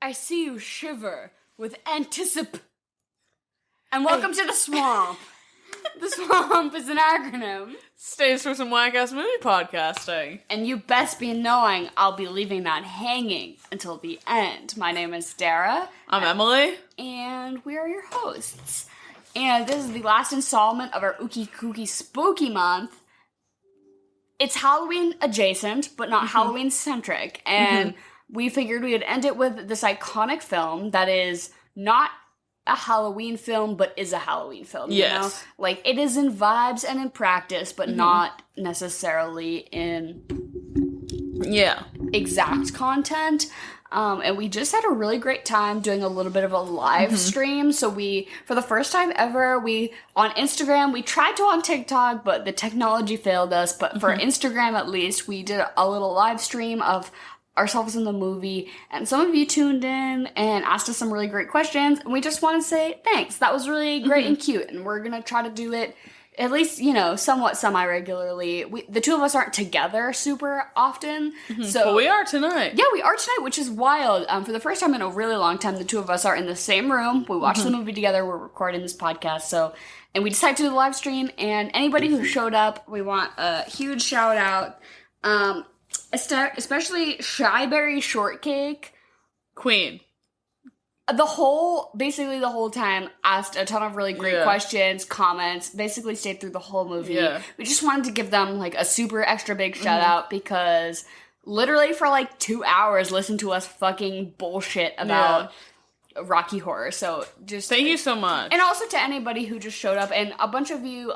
I see you shiver with And welcome to the swamp. The swamp is an acronym. Stays for some whack-ass movie podcasting. And you best be knowing I'll be leaving that hanging until the end. My name is Dara. I'm Emily. And we are your hosts. And this is the last installment of our ooky kooky spooky month. It's Halloween adjacent, but not Halloween centric. And we figured we would end it with this iconic film that is not a Halloween film, but is a Halloween film. Yes. You know? Like, it is in vibes and in practice, but not necessarily in exact content. And we just had a really great time doing a little bit of a live stream. So for the first time ever, on Instagram, we tried to on TikTok, but the technology failed us. But for Instagram, at least, we did a little live stream of ourselves in the movie. And some of you tuned in and asked us some really great questions. And we just want to say thanks. That was really great and cute. And we're going to try to do it at least, somewhat semi-regularly. The two of us aren't together super often. So But we are tonight. Yeah, we are tonight, which is wild. For the first time in a really long time, the two of us are in the same room. We watched the movie together. We're recording this podcast. And we decided to do the live stream. And anybody who showed up, we want a huge shout out. Especially Shy Berry Shortcake. Queen. Basically the whole time, asked a ton of really great questions, comments, basically stayed through the whole movie. Yeah. We just wanted to give them, like, a super extra big shout out because literally for, 2 hours listened to us fucking bullshit about Rocky Horror. So just thank you so much. And also to anybody who just showed up, and a bunch of you,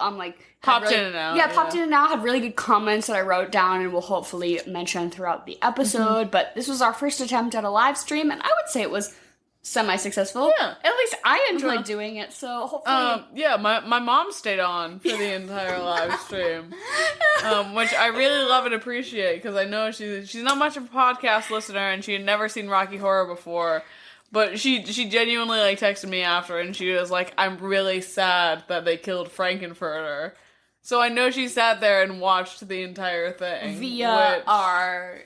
popped in and out. Yeah, popped in and out, had really good comments that I wrote down and will hopefully mention throughout the episode. But this was our first attempt at a live stream, and I would say it was semi-successful. Yeah. At least I enjoyed doing it, so hopefully... my mom stayed on for the entire live stream, which I really love and appreciate, because I know she's not much of a podcast listener, and she had never seen Rocky Horror before, but she genuinely, texted me after, and she was like, I'm really sad that they killed Frankenfurter. So I know she sat there and watched the entire thing. Via our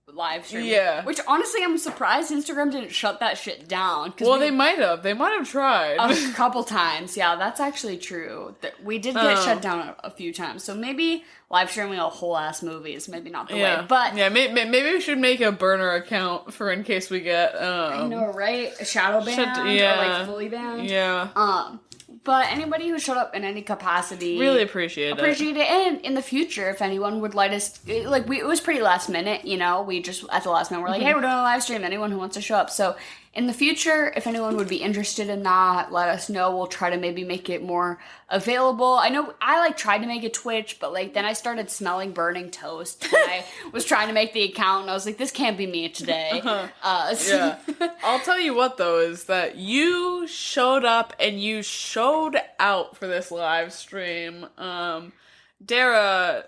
live stream. Yeah. Which, honestly, I'm surprised Instagram didn't shut that shit down. Well, they might have. They might have tried. A couple times. Yeah, that's actually true. We did get shut down a few times. So maybe live streaming a whole ass movie is maybe not the way. But yeah, maybe we should make a burner account for in case we get... I know, right? A shadow ban? Or, fully banned? Yeah. But anybody who showed up in any capacity... Really appreciate it. And in the future, if anyone would like us... it was pretty last minute, We just, at the last minute, we're like, hey, we're doing a live stream. Anyone who wants to show up. So, in the future, if anyone would be interested in that, let us know. We'll try to maybe make it more available. I know I, tried to make a Twitch, but, then I started smelling burning toast when I was trying to make the account, and I was like, this can't be me today. Yeah. I'll tell you what, though, is that you showed up and you showed out for this live stream. Dara,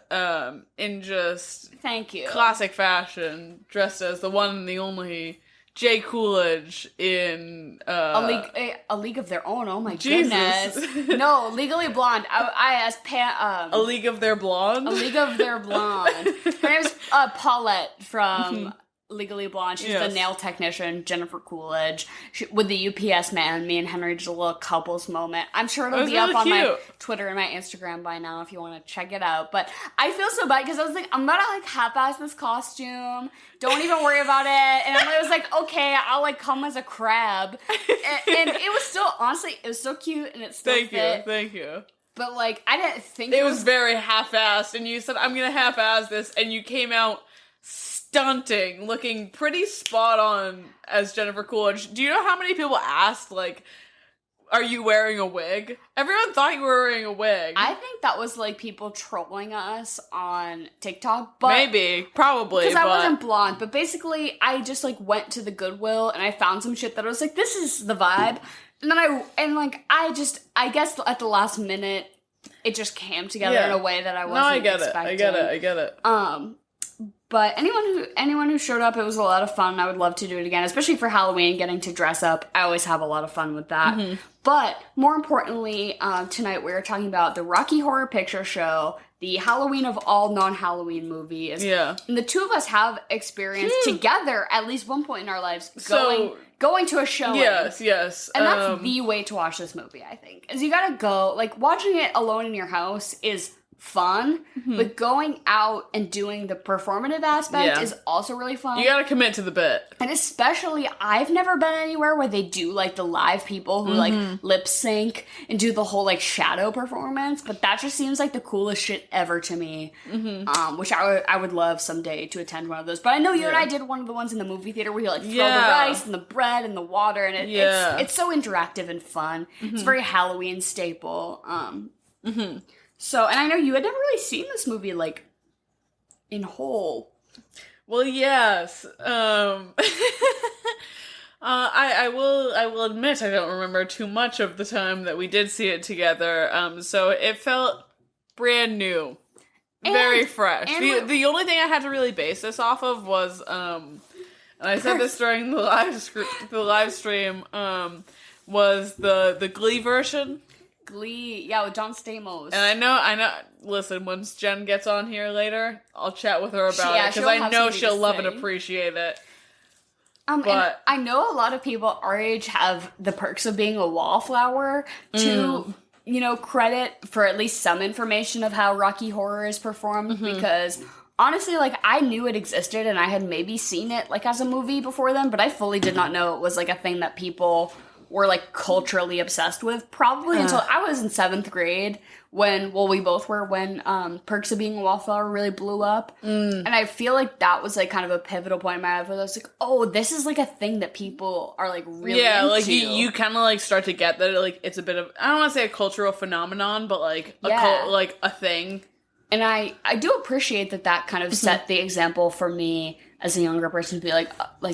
in just... Thank you. Classic fashion, dressed as the one and the only... Jay Coolidge in a League of Their Own. Oh my Jesus. goodness! No, Legally Blonde. I asked A League of Their Blonde. A League of Their Blonde. Her name's Paulette from Legally Blonde. She's the nail technician, Jennifer Coolidge. With the UPS man, me and Henry did a little couples moment. I'm sure it'll be up on my Twitter and my Instagram by now if you want to check it out. But I feel so bad because I was like, I'm gonna half-ass this costume. Don't even worry about it. And I was like, okay, I'll come as a crab. And it was still, honestly, it was so cute and it still fit. Thank you. But I didn't think it was very half-assed, and you said, I'm gonna half-ass this, and you came out stunting, looking pretty spot on as Jennifer Coolidge. Do you know how many people asked, are you wearing a wig? Everyone thought you were wearing a wig. I think that was people trolling us on TikTok, but maybe, probably, because I wasn't blonde. But basically, I just went to the Goodwill and I found some shit that I was like, this is the vibe. And then I guess at the last minute, it just came together in a way that I wasn't expecting. I get it. But anyone who showed up, it was a lot of fun. I would love to do it again, especially for Halloween, getting to dress up. I always have a lot of fun with that. But more importantly, tonight we're talking about the Rocky Horror Picture Show, the Halloween of all non-Halloween movies. Yeah. And the two of us have experienced together at least one point in our lives going to a showing. Yes. And that's the way to watch this movie, I think. Is you gotta go, like, watching it alone in your house is fun, but going out and doing the performative aspect is also really fun. You gotta commit to the bit. And especially, I've never been anywhere where they do, like, the live people who, like, lip sync and do the whole, like, shadow performance, but that just seems like the coolest shit ever to me, which I would love someday to attend one of those. But I know you and I did one of the ones in the movie theater where you, like, throw the rice and the bread and the water, and it's so interactive and fun. It's a very Halloween staple. So, and I know you had never really seen this movie, like, in whole. Well, yes. I will admit I don't remember too much of the time that we did see it together. So it felt brand new. Very fresh. The only thing I had to really base this off of was, and I said this during the live stream, was the Glee version. Glee, yeah, with John Stamos. And I know, listen, once Jen gets on here later, I'll chat with her about it, because I know she'll love and appreciate it. But and I know a lot of people our age have the perks of being a wallflower to, you know, credit for at least some information of how Rocky Horror is performed, because honestly, like, I knew it existed, and I had maybe seen it, like, as a movie before then, but I fully did not know it was, like, a thing that people were, like, culturally obsessed with, probably until I was in 7th grade when we both were, when Perks of Being a Wallflower really blew up. And I feel like that was, like, kind of a pivotal point in my life where I was like, oh, this is, like, a thing that people are, like, really into. Like, you kind of, like, start to get that, like, it's a bit of, I don't want to say a cultural phenomenon, but, like, a thing. And I do appreciate that kind of set the example for me as a younger person to be like,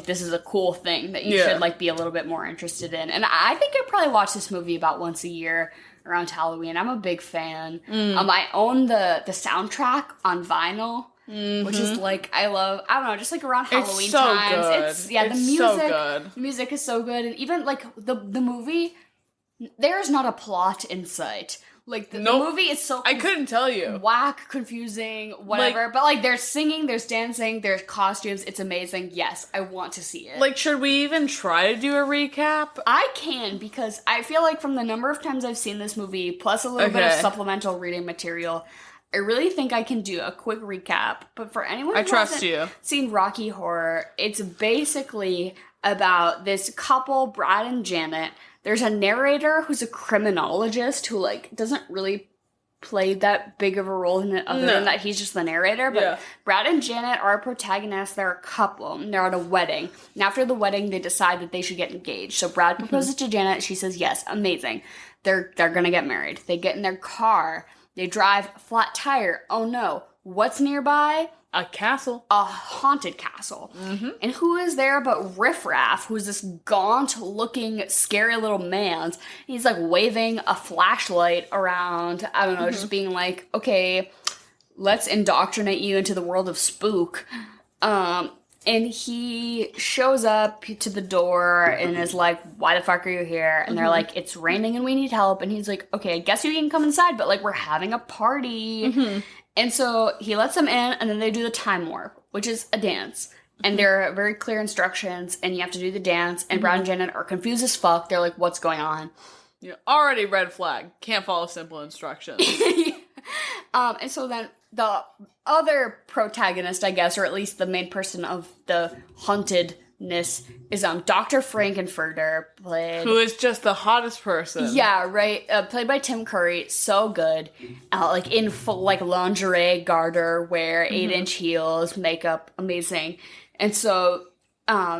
this is a cool thing that you should, like, be a little bit more interested in. And I think I probably watch this movie about once a year around Halloween. I'm a big fan. I own the soundtrack on vinyl, which is, like, I don't know, just, like, around Halloween it's so times. Good. The music, so good. The music is so good. And even, like, the movie, there's not a plot in sight. Like, the movie is so... I couldn't tell you. Whack, confusing, whatever. Like, but, like, there's singing, there's dancing, there's costumes. It's amazing. Yes, I want to see it. Like, should we even try to do a recap? I can, because I feel like from the number of times I've seen this movie, plus a little bit of supplemental reading material, I really think I can do a quick recap. But for anyone who hasn't seen Rocky Horror, it's basically about this couple, Brad and Janet. There's a narrator who's a criminologist who, like, doesn't really play that big of a role in it other than that he's just the narrator. But Brad and Janet are protagonists. They're a couple. And they're at a wedding. And after the wedding, they decide that they should get engaged. So Brad proposes to Janet. She says, yes, amazing. They're going to get married. They get in their car. They drive flat tire. Oh, no. What's nearby? A castle. A haunted castle. And who is there but Riff Raff, who's this gaunt-looking, scary little man. He's, like, waving a flashlight around, I don't know, just being like, okay, let's indoctrinate you into the world of spook. And he shows up to the door and is like, why the fuck are you here? And they're like, it's raining and we need help. And he's like, okay, I guess you can come inside, but, like, we're having a party. And so he lets them in, and then they do the time warp, which is a dance. And there are very clear instructions, and you have to do the dance, and Brad and Janet are confused as fuck. They're like, what's going on? Already red flag. Can't follow simple instructions. And so then the other protagonist, I guess, or at least the main person of the hauntedness is Dr. Frankenfurter, who is just the hottest person. Yeah, right. Played by Tim Curry. So good. Like, in full, like, lingerie, garter wear, 8-inch heels, makeup, amazing. And so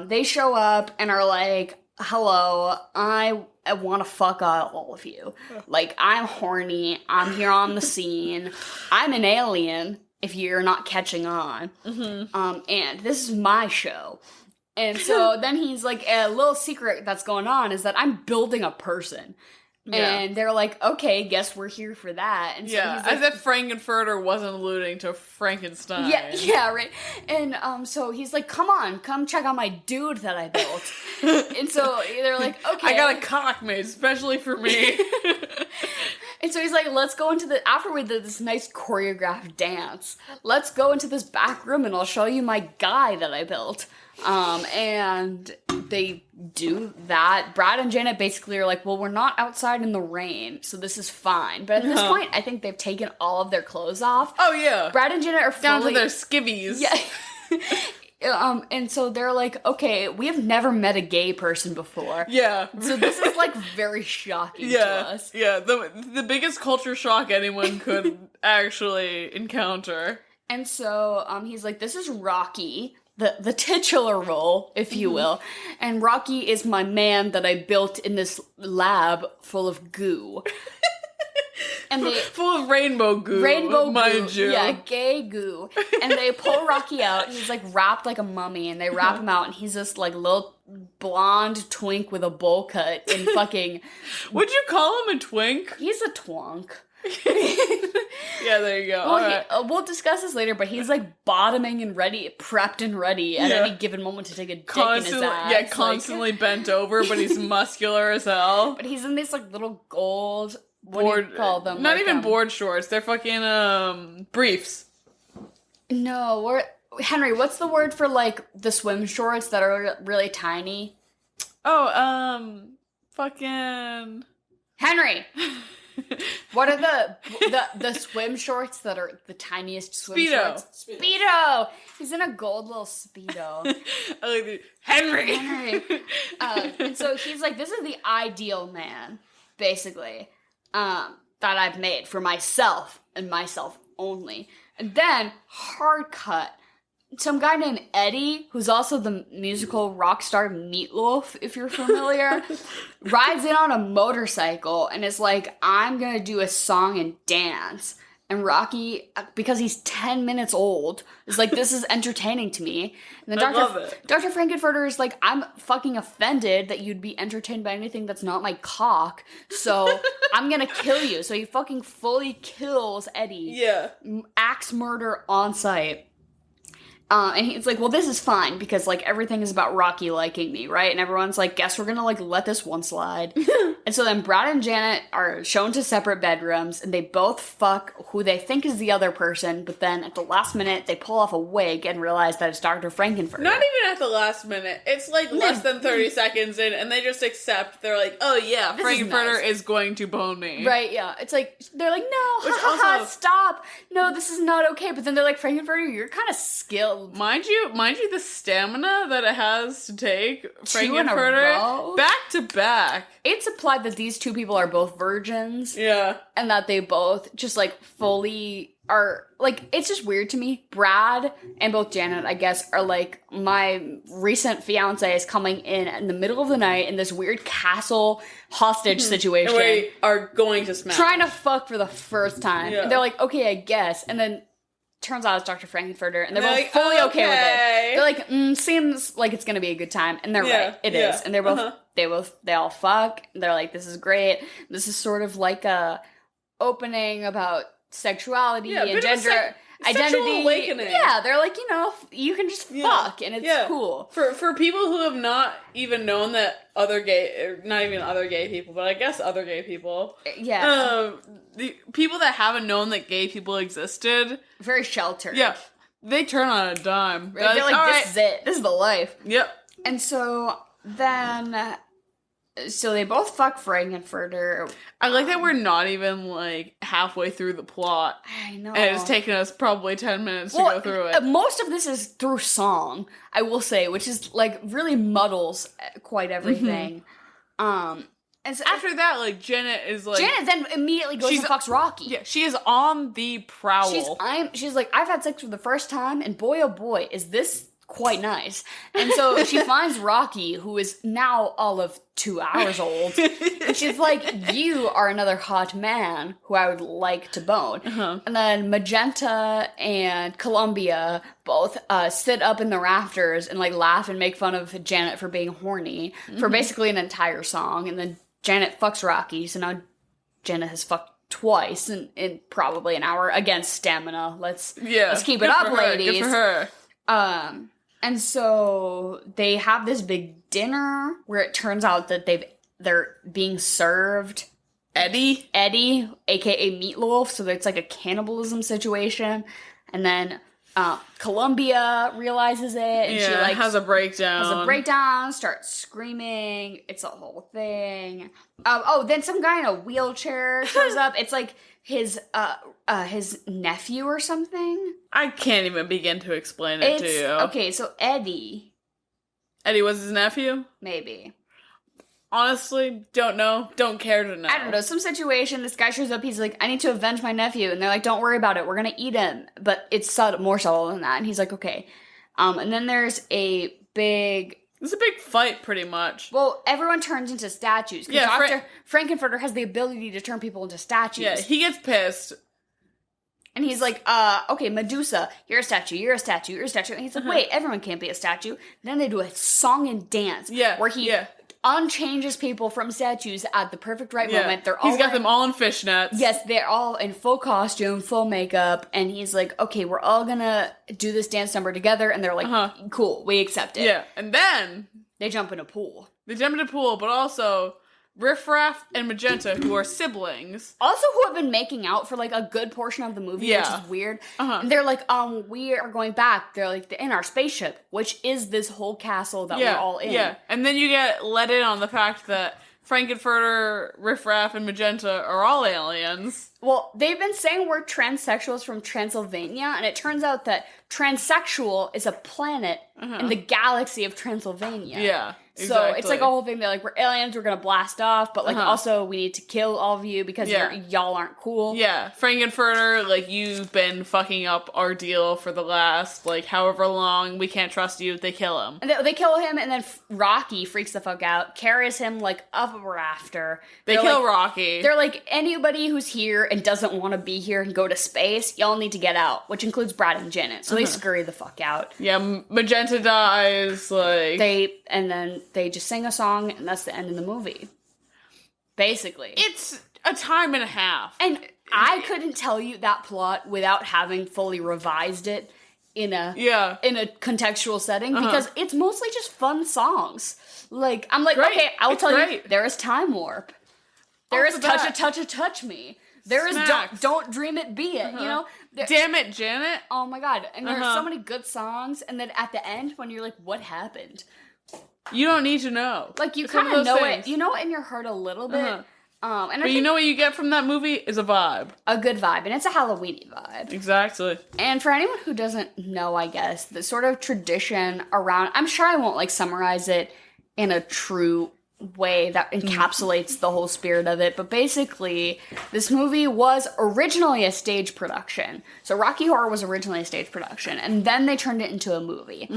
they show up and are like, hello, I want to fuck all of you. Like, I'm horny. I'm here on the scene. I'm an alien, if you're not catching on. And this is my show. And so then he's like, a little secret that's going on is that I'm building a person. And they're like, okay, guess we're here for that. And so he's like, as if Frankenfurter wasn't alluding to Frankenstein. Yeah, right. And so he's like, come check out my dude that I built. And so they're like, okay. I got a cock made especially for me. And so he's like, let's go into after we did this nice choreographed dance, let's go into this back room and I'll show you my guy that I built. And they do that. Brad and Janet basically are like, well, we're not outside in the rain, so this is fine. But at this point, I think they've taken all of their clothes off. Oh, yeah. Brad and Janet are down to their skivvies. Yeah. And so they're like, okay, we have never met a gay person before. Yeah. So this is like very shocking to us. Yeah, the biggest culture shock anyone could actually encounter. And so he's like, this is Rocky, the titular role, if you will. And Rocky is my man that I built in this lab full of goo. And they full of rainbow goo, mind you. Yeah, gay goo. And they pull Rocky out. He's like wrapped like a mummy, and they wrap him out, and he's this like little blonde twink with a bowl cut and fucking. Would you call him a twink? He's a twonk. Yeah, there you go. Well, right. We'll discuss this later, but he's like bottoming and ready, prepped and ready at any given moment to take a dick in his ass. Yeah, constantly bent over, but he's muscular as hell. But he's in these like little gold. What do you call them? Not like, even board shorts. They're fucking briefs. No, Henry, what's the word for like the swim shorts that are really tiny? Oh, fucking Henry. What are the swim shorts that are the tiniest swim shorts? Speedo. He's in a gold little Speedo. Henry. And so he's like, this is the ideal man, basically. That I've made for myself and myself only. And then, hard cut, some guy named Eddie, who's also the musical rock star Meatloaf, if you're familiar, rides in on a motorcycle and is like, I'm gonna do a song and dance. And Rocky, because he's 10 minutes old, is like, this is entertaining to me. And then Dr. Frankenfurter is like, I'm fucking offended that you'd be entertained by anything that's not my cock, so I'm gonna kill you. So he fucking fully kills Eddie. Yeah. Axe murder on site. And he's like, well, this is fine, because, like, everything is about Rocky liking me, right? And everyone's like, guess we're gonna, like, let this one slide. And so then Brad and Janet are shown to separate bedrooms, and they both fuck who they think is the other person, but then at the last minute, they pull off a wig and realize that it's Dr. Frankenfurter. Not even at the last minute. It's, like, less than 30 seconds in, and they just accept. They're like, oh, yeah, Frankenfurter is going to bone me. Right, yeah. It's like, they're like, no, stop. No, this is not okay. But then they're like, Frankenfurter, you're kind of skilled. Mind you, the stamina that it has to take Frankenfurter back to back. It's implied that these two people are both virgins. Yeah. And that they both just, like, fully are, like, it's just weird to me. Brad and both Janet, I guess, are like, my recent fiance is coming in the middle of the night in this weird castle hostage situation. And we are going to smash. Trying to fuck for the first time. Yeah. And they're like, okay, I guess. And then turns out it's Dr. Frankenfurter, and they're both like, fully okay with it. They're like, seems like it's gonna be a good time, and they're right, it is. And they're both, they all fuck. They're like, this is great. This is sort of like a opening about sexuality and gender identity. Sexual awakening. Yeah, they're like, you can just fuck, and it's cool. For people who have not even known that not even other gay people, but I guess other gay people. Yeah. The people that haven't known that gay people existed. Very sheltered. Yeah. They turn on a dime. They're like, this is it. This is the life. Yep. And so then... So they both fuck Frankenfurter. I like that we're not even, like, halfway through the plot. I know. And it's taken us probably 10 minutes to go through it. Most of this is through song, I will say, which is, like, really muddles quite everything. And so after that, like, Janet is like... Janet then immediately goes and fucks Rocky. Yeah, she is on the prowl. She's like, I've had sex for the first time, and boy, oh boy, is this quite nice. And so she finds Rocky, who is now all of 2 hours old, and she's like, you are another hot man who I would like to bone. And then Magenta and Columbia both sit up in the rafters and, like, laugh and make fun of Janet for being horny for basically an entire song, and then Janet fucks Rocky, so now Janet has fucked twice in probably an hour. Again, stamina. Let's keep it up, ladies. Good for her. And so they have this big dinner where it turns out that they're being served Eddie, aka Meatloaf, so it's like a cannibalism situation. And then Columbia realizes it, and she like has a breakdown, starts screaming. It's a whole thing. Then some guy in a wheelchair shows up. It's like his nephew or something. I can't even begin to explain it to you. Okay, so Eddie was his nephew? Maybe. Honestly, don't know. Don't care to know. I don't know. Some situation, this guy shows up, he's like, I need to avenge my nephew. And they're like, don't worry about it. We're going to eat him. But it's more subtle than that. And he's like, okay. And then there's a big... It's a big fight, pretty much. Well, everyone turns into statues. Because Dr. Frankenfurter has the ability to turn people into statues. Yeah, he gets pissed. And he's like, okay, Medusa, you're a statue, you're a statue, you're a statue. And he's like, wait, everyone can't be a statue. And then they do a song and dance. Yeah, where he... unchanges people from statues at the perfect right moment. He's got them all in fishnets. Yes, they're all in full costume, full makeup, and he's like, okay, we're all gonna do this dance number together, and they're like, cool, we accept it. Yeah, and then... they jump in a pool. But also... Riff Raff and Magenta, who are siblings. Also who have been making out for, like, a good portion of the movie, which is weird. And they're like, we are going back. They're, like, in our spaceship, which is this whole castle that we're all in. Yeah, and then you get let in on the fact that Frankenfurter, Riff Raff, and Magenta are all aliens. Well, they've been saying we're transsexuals from Transylvania, and it turns out that transsexual is a planet in the galaxy of Transylvania. Yeah. So it's like a whole thing. They're like, we're aliens, we're gonna blast off, but like also we need to kill all of you because y'all aren't cool. Yeah, Frankenfurter, like, you've been fucking up our deal for the last, like, however long. We can't trust you. They kill him. And they kill him, and then Rocky freaks the fuck out, carries him like up a rafter. They kill Rocky. They're like, anybody who's here and doesn't want to be here and go to space, y'all need to get out, which includes Brad and Janet. So they scurry the fuck out. Yeah, Magenta dies, like... They just sing a song, and that's the end of the movie. Basically. It's a time and a half. And I couldn't tell you that plot without having fully revised it in a contextual setting, because it's mostly just fun songs. Like, I'm like, okay, I'll tell you, there is time warp. There is touch me. There is don't dream it, be it, you know? Damn it, Janet. Oh my god. And there's so many good songs, and then at the end, when you're like, what happened? You don't need to know. Like, you kind of know it. You know it in your heart a little bit. But you know what you get from that movie is a vibe. A good vibe. And it's a Halloween-y vibe. Exactly. And for anyone who doesn't know, I guess, the sort of tradition around... I'm sure I won't, like, summarize it in a true way that encapsulates the whole spirit of it, but basically this movie was originally a stage production. So Rocky Horror was originally a stage production, and then they turned it into a movie.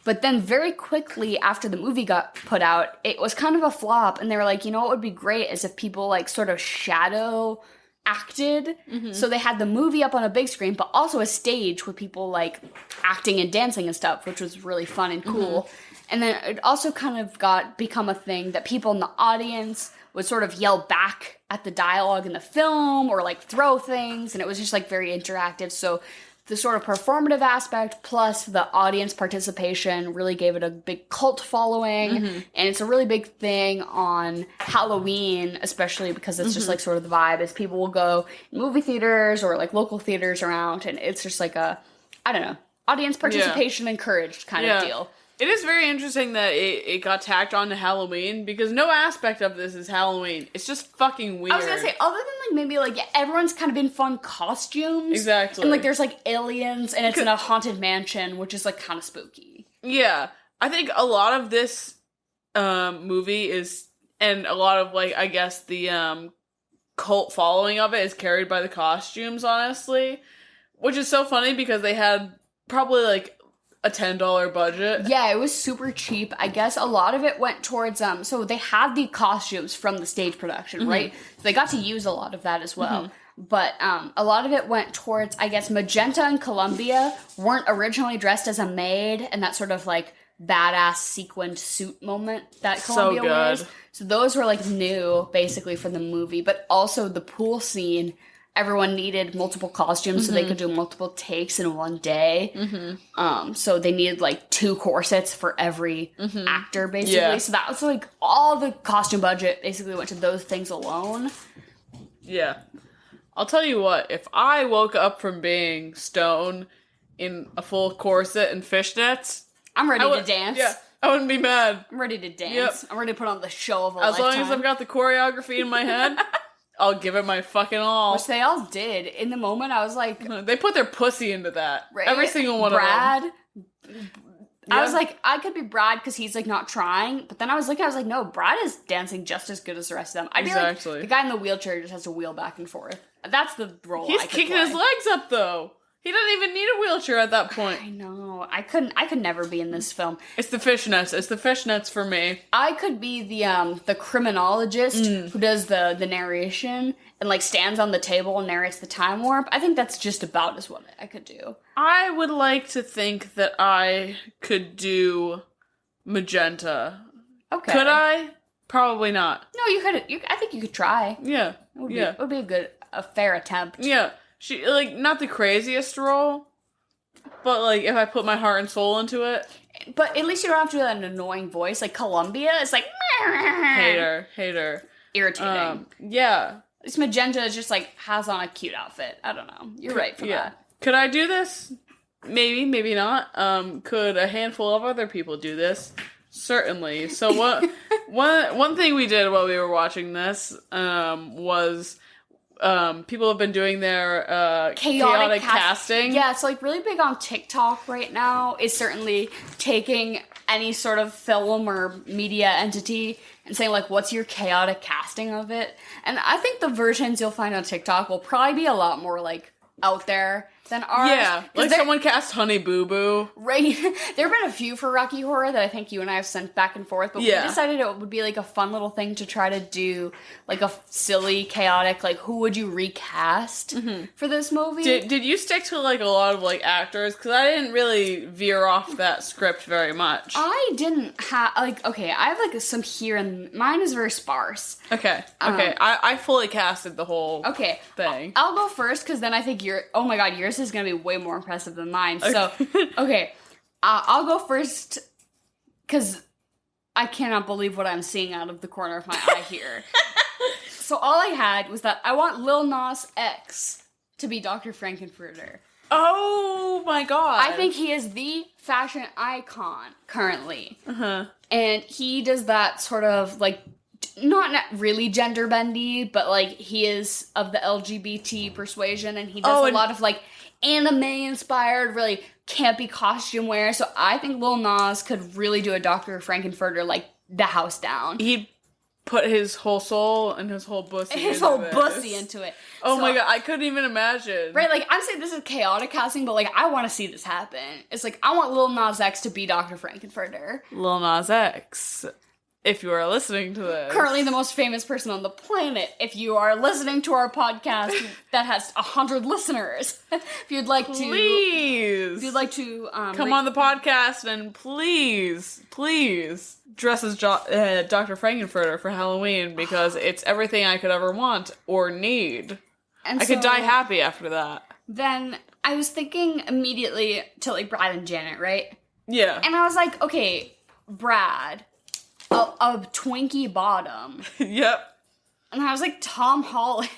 But then very quickly after the movie got put out, it was kind of a flop, and they were like, you know what would be great is if people like sort of shadow acted. So they had the movie up on a big screen, but also a stage with people like acting and dancing and stuff, which was really fun and cool. And then it also kind of become a thing that people in the audience would sort of yell back at the dialogue in the film or like throw things, and it was just like very interactive. So the sort of performative aspect plus the audience participation really gave it a big cult following, and it's a really big thing on Halloween, especially because it's just like sort of the vibe is people will go in movie theaters or like local theaters around, and it's just like a, I don't know, audience participation encouraged kind of deal. It is very interesting that it got tacked on to Halloween, because no aspect of this is Halloween. It's just fucking weird. I was gonna say, other than like maybe like everyone's kind of in fun costumes. Exactly. And like there's like aliens, and it's in a haunted mansion, which is like kind of spooky. Yeah. I think a lot of this movie is, and a lot of like, I guess the cult following of it is carried by the costumes, honestly. Which is so funny because they had probably like a $10 budget. Yeah, it was super cheap. I guess a lot of it went towards so they had the costumes from the stage production, right? So they got to use a lot of that as well. But a lot of it went towards, I guess, Magenta and Columbia weren't originally dressed as a maid, and that sort of like badass sequined suit moment that So Columbia good. wears. So those were like new, basically, for the movie. But also the pool scene, everyone needed multiple costumes so they could do multiple takes in one day. So they needed like 2 corsets for every actor, basically. Yeah. So that was like all the costume budget basically went to those things alone. Yeah. I'll tell you what, if I woke up from being stone in a full corset and fishnets, I'm ready to dance. Yeah, I wouldn't be mad. I'm ready to dance. Yep. I'm ready to put on the show of a As lifetime. long as I've got the choreography in my head, I'll give it my fucking all. Which they all did. In the moment, I was like... They put their pussy into that. Right? Every single one Brad, of them. I was like, I could be Brad because he's like not trying, but then I was like, no, Brad is dancing just as good as the rest of them. I'd be Exactly. like, the guy in the wheelchair just has to wheel back and forth. That's the role He's I could kicking play. his legs up, though. He doesn't even need a wheelchair at that point. I know. I could never be in this film. It's the fishnets. It's the fishnets for me. I could be the criminologist who does the narration and like stands on the table and narrates the time warp. I think that's just about as what I could do. I would like to think that I could do magenta. Okay. Could I? Probably not. No, you could. I think you could try. Yeah. It would be a fair attempt. Yeah. She, like, not the craziest role, but, like, if I put my heart and soul into it. But at least you don't have to do an annoying voice. Like Columbia is like... Hater. Irritating. Yeah. This Magenta is just like, has on a cute outfit. I don't know. You're right for that. Could I do this? Maybe, maybe not. Could a handful of other people do this? Certainly. So one thing we did while we were watching this was people have been doing their chaotic casting. Yeah, it's like really big on TikTok right now. Is certainly taking any sort of film or media entity and saying like, what's your chaotic casting of it? And I think the versions you'll find on TikTok will probably be a lot more like out there than ours. Yeah, like someone cast Honey Boo Boo. Right. There have been a few for Rocky Horror that I think you and I have sent back and forth, but we decided it would be like a fun little thing to try to do like a silly, chaotic, like who would you recast for this movie? Did you stick to like a lot of like actors? Because I didn't really veer off that script very much. I didn't have, like, okay, I have like some here and mine is very sparse. Okay. I fully casted the whole thing. I'll go first because then I think oh my god, yours is going to be way more impressive than mine. So, okay, I'll go first because I cannot believe what I'm seeing out of the corner of my eye here. So all I had was that I want Lil Nas X to be Dr. Frankenfurter. Oh my god. I think he is the fashion icon currently. And he does that sort of like, not really gender bendy, but like he is of the LGBT persuasion and he does a lot of like anime inspired, really campy costume wear. So I think Lil Nas could really do a Dr. Frankenfurter like the house down. He'd put his whole soul and his whole bussy into it. Oh my god, I couldn't even imagine. Right, like I'm saying this is chaotic casting, but like I want to see this happen. It's like I want Lil Nas X to be Dr. Frankenfurter. Lil Nas X. If you are listening to this. Currently the most famous person on the planet. If you are listening to our podcast that has 100 listeners. If you'd like to... Please. If you'd like to... come on the podcast and please dress as Dr. Frankenfurter for Halloween because it's everything I could ever want or need. And I could die happy after that. Then I was thinking immediately to like Brad and Janet, right? Yeah. And I was like, okay, Brad... A Twinkie bottom. Yep. And I was like, Tom Holland.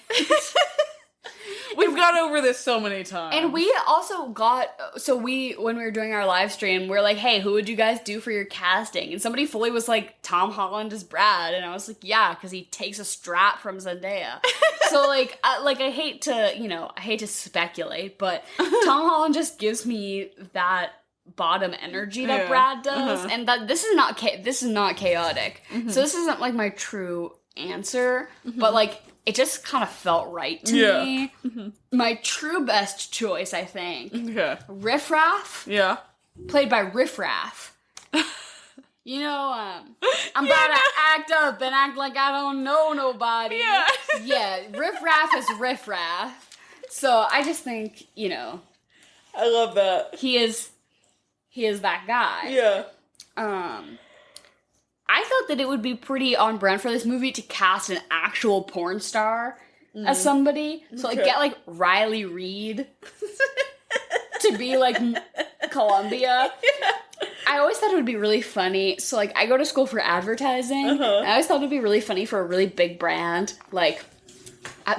We've got over this so many times. And we also got, when we were doing our live stream, we were like, hey, who would you guys do for your casting? And somebody fully was like, Tom Holland as Brad. And I was like, yeah, because he takes a strap from Zendaya. So like, I hate to speculate, but Tom Holland just gives me that bottom energy that Brad does, and that this is not chaotic. So this isn't like my true answer, but like it just kind of felt right to me. My true best choice, I think. Riff Raff. Yeah. Played by Riff Raff. You know, I'm about to act up and act like I don't know nobody. Yeah, Riff Raff is Riff Raff. So I just think, I love that. He is that guy. Yeah. I thought that it would be pretty on brand for this movie to cast an actual porn star as somebody. So, like, get, like, Riley Reid to be, like, Columbia. Yeah. I always thought it would be really funny. So, like, I go to school for advertising. And I always thought it would be really funny for a really big brand. Like,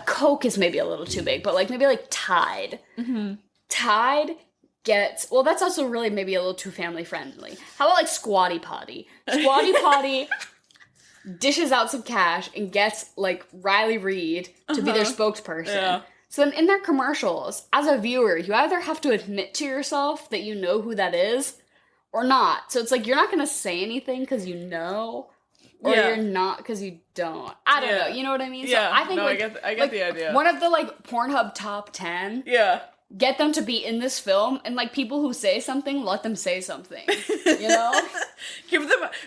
Coke is maybe a little too big, but, like, maybe, like, Tide. Tide gets... Well, that's also really maybe a little too family-friendly. How about, like, Squatty Potty? Squatty Potty dishes out some cash and gets, like, Riley Reid to be their spokesperson. Yeah. So then in their commercials, as a viewer, you either have to admit to yourself that you know who that is or not. So it's like, you're not going to say anything because you know, or you're not because you don't. I don't know. You know what I mean? Yeah. So I think, no, like, I get the idea. One of the, like, Pornhub top 10. Yeah. Get them to be in this film, and, like, people who say something, let them say something. You know?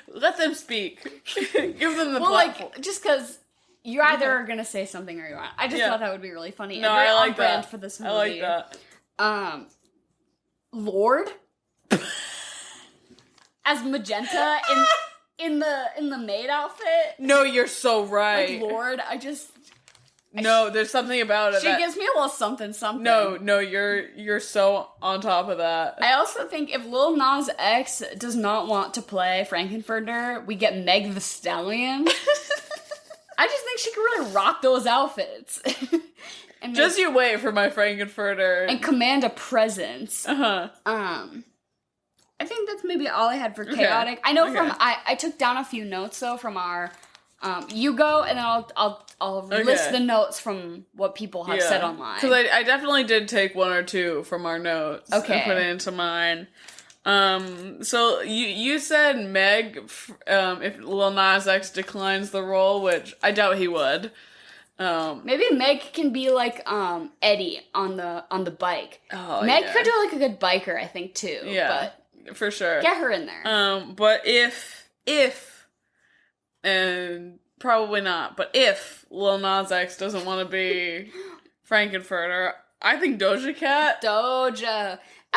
Let them speak. Give them the platform. Like, just because you're either gonna say something or you aren't. I just thought that would be really funny. No, and very I like on brand that. for this movie. I like that. Lord as Magenta in the maid outfit. No, you're so right. Like, Lord, no, there's something about it. She gives me a little something. No, you're so on top of that. I also think if Lil Nas X does not want to play Frankenfurter, we get Meg the Stallion. I just think she could really rock those outfits. And just you wait for my Frankenfurter. And command a presence. I think that's maybe all I had for chaotic. I know I took down a few notes though from our you go, and then I'll list the notes from what people have said online. Because I definitely did take one or two from our notes and put it into mine. So you said Meg, if Lil Nas X declines the role, which I doubt he would. Maybe Meg can be like Eddie on the bike. Oh, Meg could do like a good biker, I think, too. Yeah, but for sure. Get her in there. But if and probably not, but if Lil Nas X doesn't want to be Frankenfurter, I think Doja Cat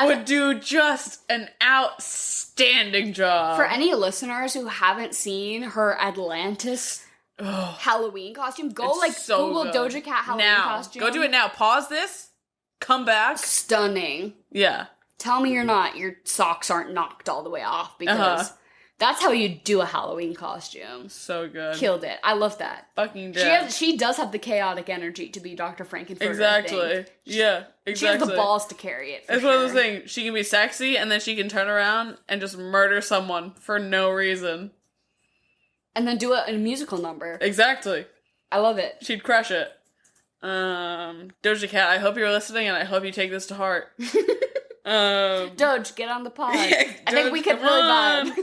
would do just an outstanding job. For any listeners who haven't seen her Atlantis Halloween costume, go Google good. Doja Cat Halloween costume. Go do it now. Pause this. Come back. Stunning. Yeah. Tell me your socks aren't knocked all the way off, because that's how you do a Halloween costume. So good. Killed it. I love that. Fucking dead. She does have the chaotic energy to be Dr. Frankenfurter. Exactly. Yeah, exactly. She has the balls to carry it. It's one of those things. She can be sexy, and then she can turn around and just murder someone for no reason. And then do it in a musical number. Exactly. I love it. She'd crush it. Doja Cat, I hope you're listening, and I hope you take this to heart. Doge, get on the pod. I think we could really vibe.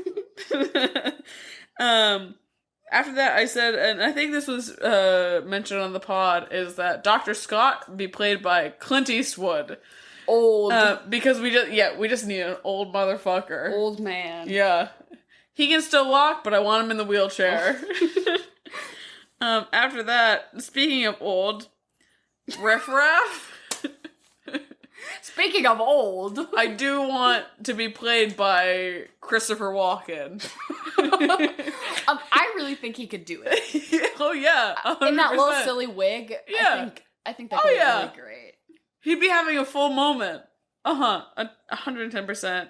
After that, I said, and I think this was mentioned on the pod, is that Dr. Scott be played by Clint Eastwood. Old. Because we just need an old motherfucker. Old man. Yeah. He can still walk, but I want him in the wheelchair. After that, speaking of old, Riff Raff. Speaking of old, I do want to be played by Christopher Walken. I really think he could do it. Oh yeah, 100%. In that little silly wig. Yeah, I think that could be really great. He'd be having a full moment. 110%.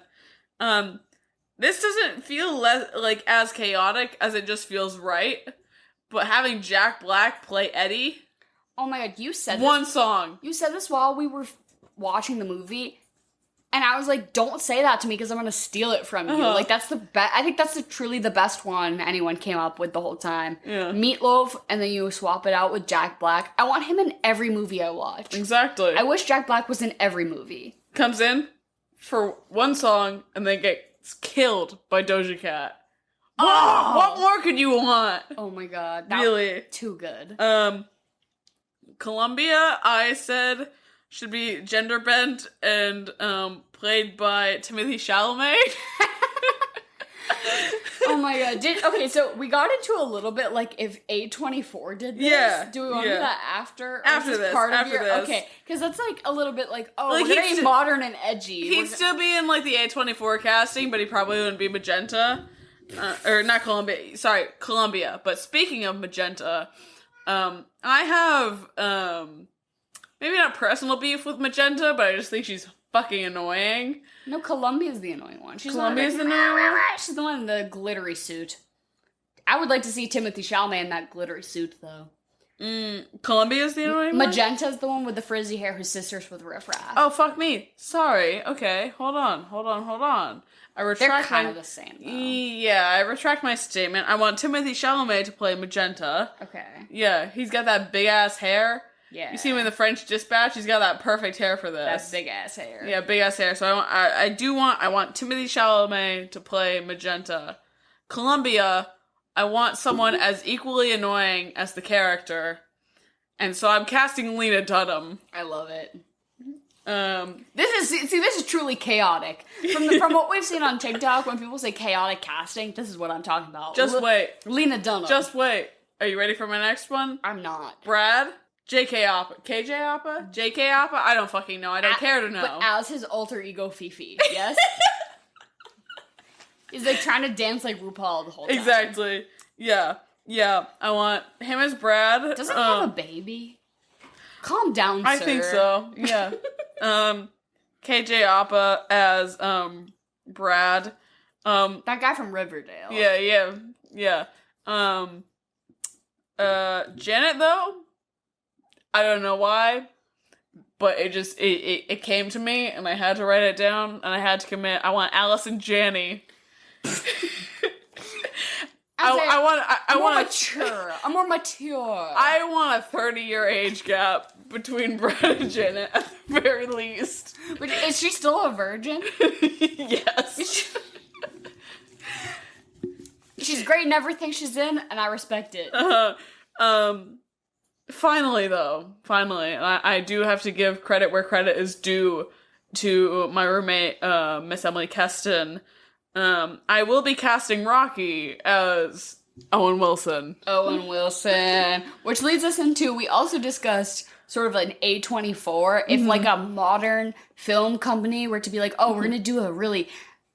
This doesn't feel as chaotic as it just feels right. But having Jack Black play Eddie. Oh my god, you said this. One song. You said this while we were watching the movie, and I was like, don't say that to me because I'm gonna steal it from you. Like, that's the best. I think that's truly the best one anyone came up with the whole time. Yeah. Meatloaf, and then you swap it out with Jack Black. I want him in every movie I watch. Exactly. I wish Jack Black was in every movie. Comes in for one song and then gets killed by Doja Cat. Oh! What more could you want? Oh my god. Really? Too good. Columbia, I said, should be gender bent and played by Timothée Chalamet. Oh my god. Okay, so we got into a little bit like if A24 did this. Yeah, Do we want to do that after? Or After is this, Part after of your, this. Okay, because that's like a little bit like, Like, we're he'd gonna be sti- modern and edgy. He'd still be in like the A24 casting, but he probably wouldn't be Magenta. Or not Columbia. Sorry, Columbia. But speaking of Magenta, I have maybe not personal beef with Magenta, but I just think she's fucking annoying. No, Columbia's the annoying one. Columbia's the annoying one? She's the one in the glittery suit. I would like to see Timothy Chalamet in that glittery suit, though. Columbia's the annoying one? Magenta's the one with the frizzy hair who's sisters with Riff Raff. Oh, fuck me. Sorry. Okay, hold on. I retract They're kind of the same, though. Yeah, I retract my statement. I want Timothy Chalamet to play Magenta. Okay. Yeah, he's got that big-ass hair. Yeah. You see him in the French Dispatch? He's got that perfect hair for this. That big ass hair. Yeah, big-ass hair. So I want Timothy Chalamet to play Magenta. Columbia, I want someone as equally annoying as the character. And so I'm casting Lena Dunham. I love it. This This is truly chaotic. From what we've seen on TikTok, when people say chaotic casting, this is what I'm talking about. Just wait. Lena Dunham. Just wait. Are you ready for my next one? I'm not. Brad, JK Appa. KJ Appa? JK Appa? I don't fucking know. I don't care to know. But as his alter ego Fifi, yes? He's like trying to dance like RuPaul the whole time. Exactly. Yeah. I want him as Brad. Doesn't he have a baby? Calm down, sir. I think so. Yeah. KJ Appa as Brad. That guy from Riverdale. Yeah. Janet though, I don't know why, but it came to me and I had to write it down and I had to commit. I want Allison Janney. I'm more mature. I want a 30-year age gap between Brad and Janet at the very least. But is she still a virgin? Yes. She's great in everything she's in, and I respect it. Finally, I do have to give credit where credit is due to my roommate, Miss Emily Keston. I will be casting Rocky as Owen Wilson. Which leads us into, we also discussed sort of an A24, if like a modern film company were to be like, we're gonna do a really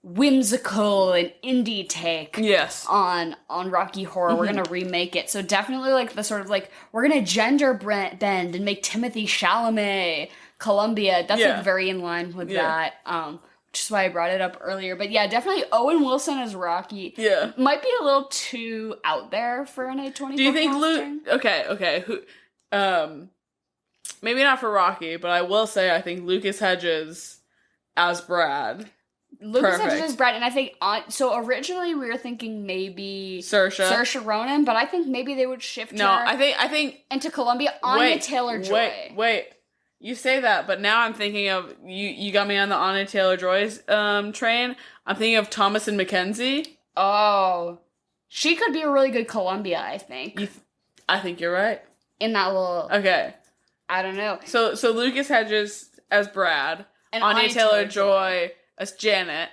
whimsical and indie take on Rocky Horror. We're gonna remake it. So definitely like the sort of like, we're gonna gender bend and make Timothy Chalamet Columbia. That's like very in line with that. Which is why I brought it up earlier. But yeah, definitely Owen Wilson as Rocky. Yeah. Might be a little too out there for an A24 Do you think casting. Okay. Who maybe not for Rocky, but I will say I think Lucas Hedges as Brad. Lucas Hedges as Brad, and I think so originally we were thinking maybe Saoirse Ronan, but I think maybe they would shift her I think into Columbia. Anya Taylor-Joy. Wait. You say that, but now I'm thinking of you got me on the Anya Taylor-Joy's train. I'm thinking of Thomasin McKenzie. Oh. She could be a really good Columbia, I think. I think you're right. In that little... Okay. I don't know. So Lucas Hedges as Brad, and Anya Taylor-Joy as Janet,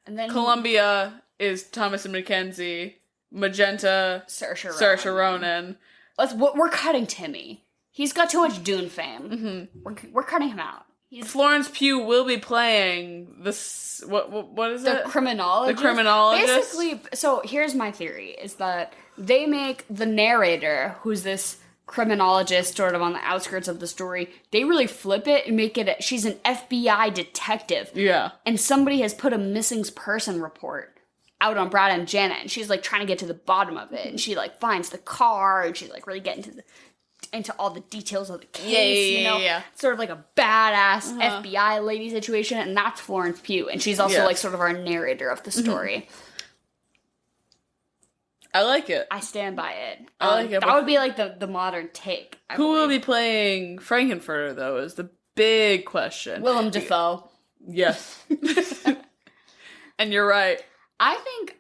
and then Columbia is Thomasin McKenzie, Magenta, Saoirse Ronan. We're cutting Timmy. He's got too much Dune fame. We're cutting him out. Florence Pugh will be playing this. What is it? The criminologist. The criminologist. Basically, so here's my theory: is that they make the narrator, who's this criminologist, sort of on the outskirts of the story. They really flip it and make it. She's an FBI detective. Yeah. And somebody has put a missing person report out on Brad and Janet, and she's like trying to get to the bottom of it, and she like finds the car, and she's like really getting into all the details of the case, you know? Sort of like a badass FBI lady situation, and that's Florence Pugh, and she's also like sort of our narrator of the story. I like it. I stand by it. I like it. That would be like the modern take. Who will be playing Frankenfurter, though, is the big question. Willem Dafoe. Yes. And you're right. I think,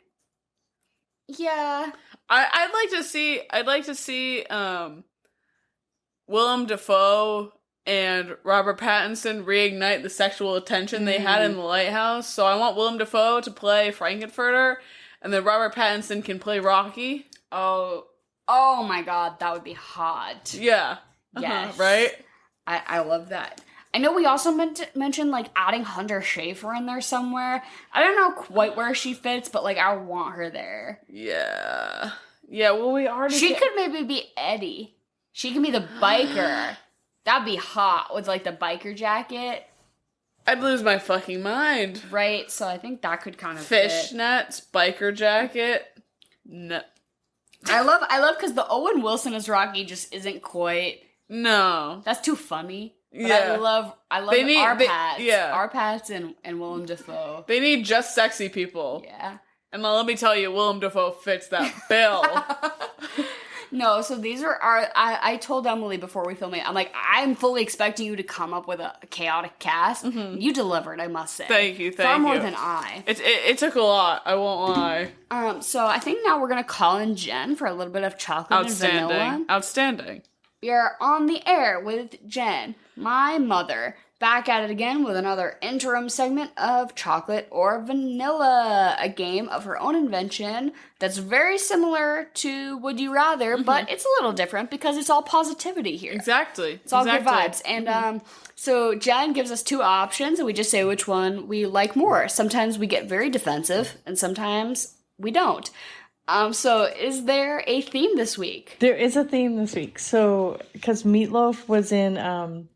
yeah. I'd like to see Willem Dafoe and Robert Pattinson reignite the sexual tension they had in The Lighthouse. So I want Willem Dafoe to play Frankenfurter, and then Robert Pattinson can play Rocky. Oh my god, that would be hot. Yeah. Yes. Right? I love that. I know we also mentioned, like, adding Hunter Schafer in there somewhere. I don't know quite where she fits, but, like, I want her there. Yeah. Yeah, well, we already... She could maybe be Eddie. She can be the biker. That'd be hot with, like, the biker jacket. I'd lose my fucking mind. Right? So I think that could kind of fit. Fishnets, biker jacket. No. I love because the Owen Wilson as Rocky just isn't quite... No. That's too funny. But Yeah. I love our Pats and Willem Dafoe. They need just sexy people. Yeah. And let me tell you, Willem Dafoe fits that bill. No, so these are our... I told Emily before we filmed it, I'm like, I'm fully expecting you to come up with a chaotic cast. Mm-hmm. You delivered, I must say. Thank you. Far more than I. It took a lot, I won't lie. So I think now we're going to call in Jen for a little bit of chocolate and vanilla. Outstanding. We are on the air with Jen, my mother, back at it again with another interim segment of Chocolate or Vanilla, a game of her own invention that's very similar to Would You Rather, but it's a little different because it's all positivity here. Exactly. It's all good vibes. And so Jen gives us two options, and we just say which one we like more. Sometimes we get very defensive, and sometimes we don't. So is there a theme this week? There is a theme this week. So, because Meatloaf was in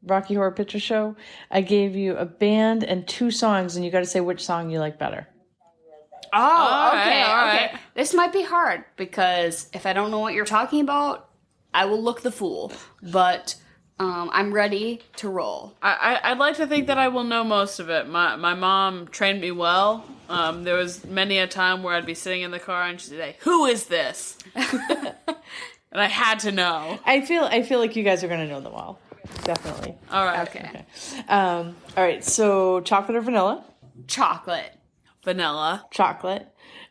Rocky Horror Picture Show, I gave you a band and 2 songs, and you got to say which song you like better. Oh, okay, all right. okay. This might be hard, because if I don't know what you're talking about, I will look the fool. But I'm ready to roll. I'd like to think that I will know most of it. My mom trained me well. There was many a time where I'd be sitting in the car and she'd say, "Who is this?" And I had to know. I feel like you guys are going to know them all. Definitely. All right. Okay. All right. So, chocolate or vanilla? Chocolate. Vanilla. Chocolate.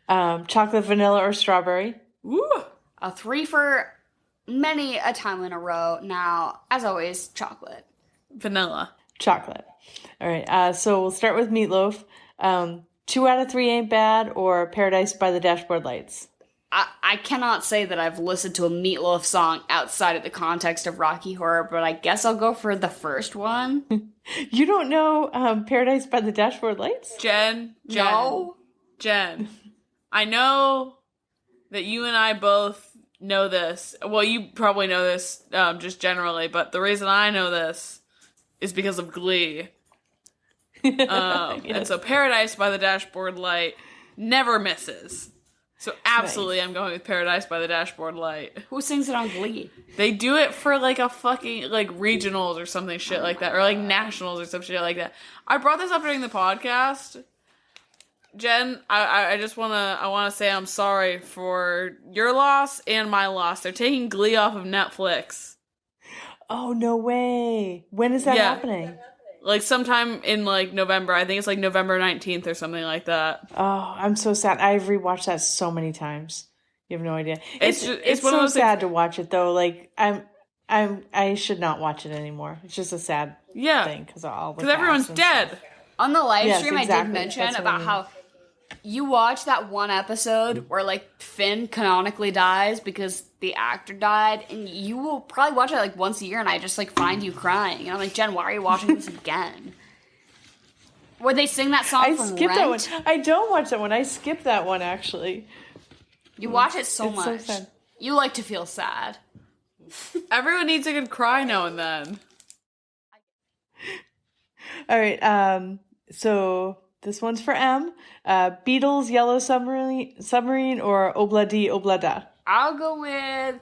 Chocolate, vanilla, or strawberry? Ooh. A 3 for many a time in a row. Now, as always, chocolate. Vanilla. Chocolate. All right. So we'll start with Meatloaf. 2 out of 3 ain't bad, or Paradise by the Dashboard Lights. I cannot say that I've listened to a Meatloaf song outside of the context of Rocky Horror, but I guess I'll go for the first one. You don't know Paradise by the Dashboard Lights? Jen. No? Jen. I know that you and I both know this. Well, you probably know this just generally, but the reason I know this is because of Glee. Yes. And so Paradise by the Dashboard Light never misses. So absolutely, Nice. I'm going with Paradise by the Dashboard Light. Who sings it on Glee? They do it for like a fucking like regionals or something shit like that, or like nationals or some shit like that. I brought this up during the podcast. Jen, I just wanna say I'm sorry for your loss and my loss. They're taking Glee off of Netflix. Oh, no way. When is that happening? Like sometime in like November. I think it's like November 19th or something like that. Oh, I'm so sad. I've rewatched that so many times. You have no idea. It's one so of those sad to watch it though. Like I should not watch it anymore. It's just a sad thing because everyone's dead. On the live Yes, stream, I exactly. did mention That's what about I mean. how you watch that one episode where, like, Finn canonically dies because the actor died, and you will probably watch it, like, once a year, and I just, like, find you crying. And I'm like, Jen, why are you watching this again? Where they sing that song I from skipped Rent. that one. I don't watch that one. I skipped that one actually. You watch it so It's much. so sad. You like to feel sad. Everyone needs a good cry now and then. All right. So this one's for M. Beatles, Yellow Submarine, or Obla Di Obla Da. I'll go with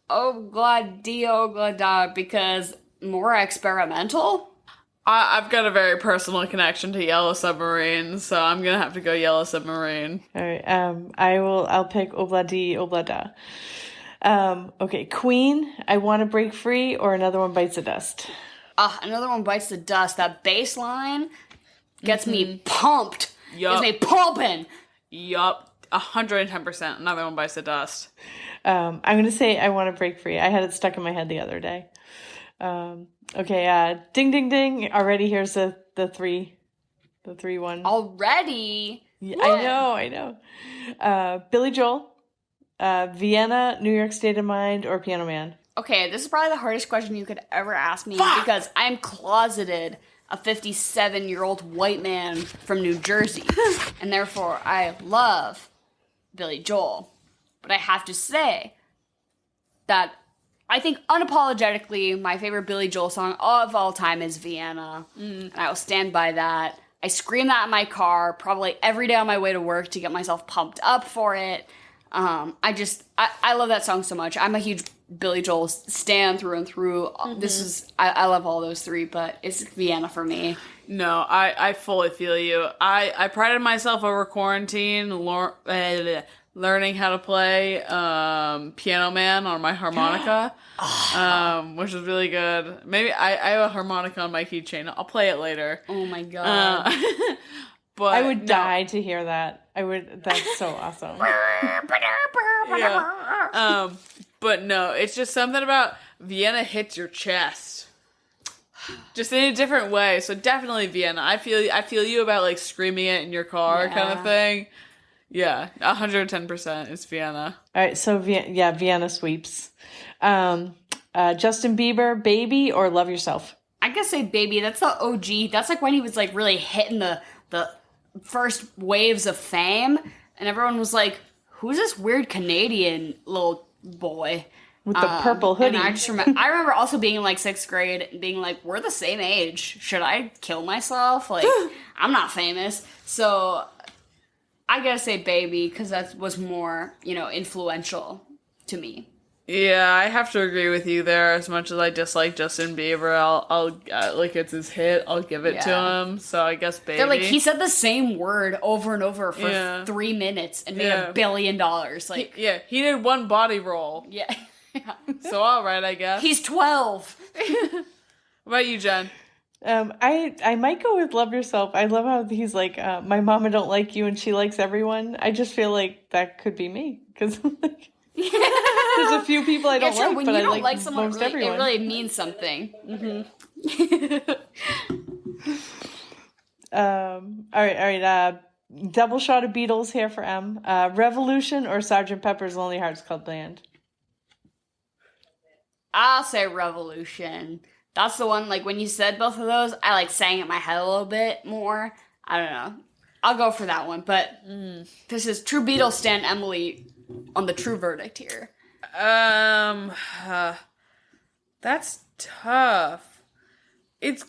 Ogladi Oglada because more experimental. I've got a very personal connection to Yellow Submarine, so I'm gonna have to go Yellow Submarine. All right. I'll pick Obla Di Obla Da. Okay. Queen, I Want to Break Free, or Another One Bites the Dust. Another One Bites the Dust. That bass line gets me pumped. Yup. Gets me pumping. Yup. 110%. Another One Bites the Dust. I'm going to say I Want to Break Free. I had it stuck in my head the other day. Okay. Ding, ding, ding. Already here's the three one. Already? Yeah, I know. Billy Joel, Vienna, New York State of Mind, or Piano Man? Okay, this is probably the hardest question you could ever ask me because I'm closeted a 57-year-old white man from New Jersey, and therefore I love Billy Joel. But I have to say that I think unapologetically my favorite Billy Joel song of all time is Vienna, and I will stand by that. I scream that in my car probably every day on my way to work to get myself pumped up for it. I love that song so much. I'm a huge Billy Joel stan through and through. I love all those three, but it's Vienna for me. No, I fully feel you. I prided myself over quarantine learning how to play Piano Man on my harmonica, which is really good. Maybe I have a harmonica on my keychain. I'll play it later. Oh my god. But I would die to hear that. That's so awesome. Yeah. But no, it's just something about Vienna hits your chest. Just in a different way. So definitely Vienna. I feel you about like screaming it in your car kind of thing. Yeah, 110% it's Vienna. All right, so Vienna sweeps. Justin Bieber, Baby, or Love Yourself? I guess say Baby. That's the OG. That's like when he was like really hitting the first waves of fame, and everyone was like, "Who's this weird Canadian little boy with the purple hoodie?" And I remember also being in like 6th grade and being like, "We're the same age. Should I kill myself? Like, I'm not famous." So I gotta say Baby because that was more influential to me. Yeah, I have to agree with you there. As much as I dislike Justin Bieber, I'll like it's his hit. I'll give it to him. So I guess Baby. They're like he said the same word over and over for 3 minutes and made $1 billion. Like he did one body roll. Yeah. So all right, I guess he's 12. What about you, Jen? I might go with Love Yourself. I love how he's like, my mama don't like you and she likes everyone. I just feel like that could be me because like. There's a few people I don't like, when but you I don't like someone, most everyone. It really means something. All right. Double shot of Beatles here for M. Revolution or Sgt. Pepper's Lonely Hearts Club Band? I'll say Revolution. That's the one, like, when you said both of those, I, like, sang it in my head a little bit more. I don't know. I'll go for that one, but this is True Beatles stan Emily on the true verdict here. That's tough. It's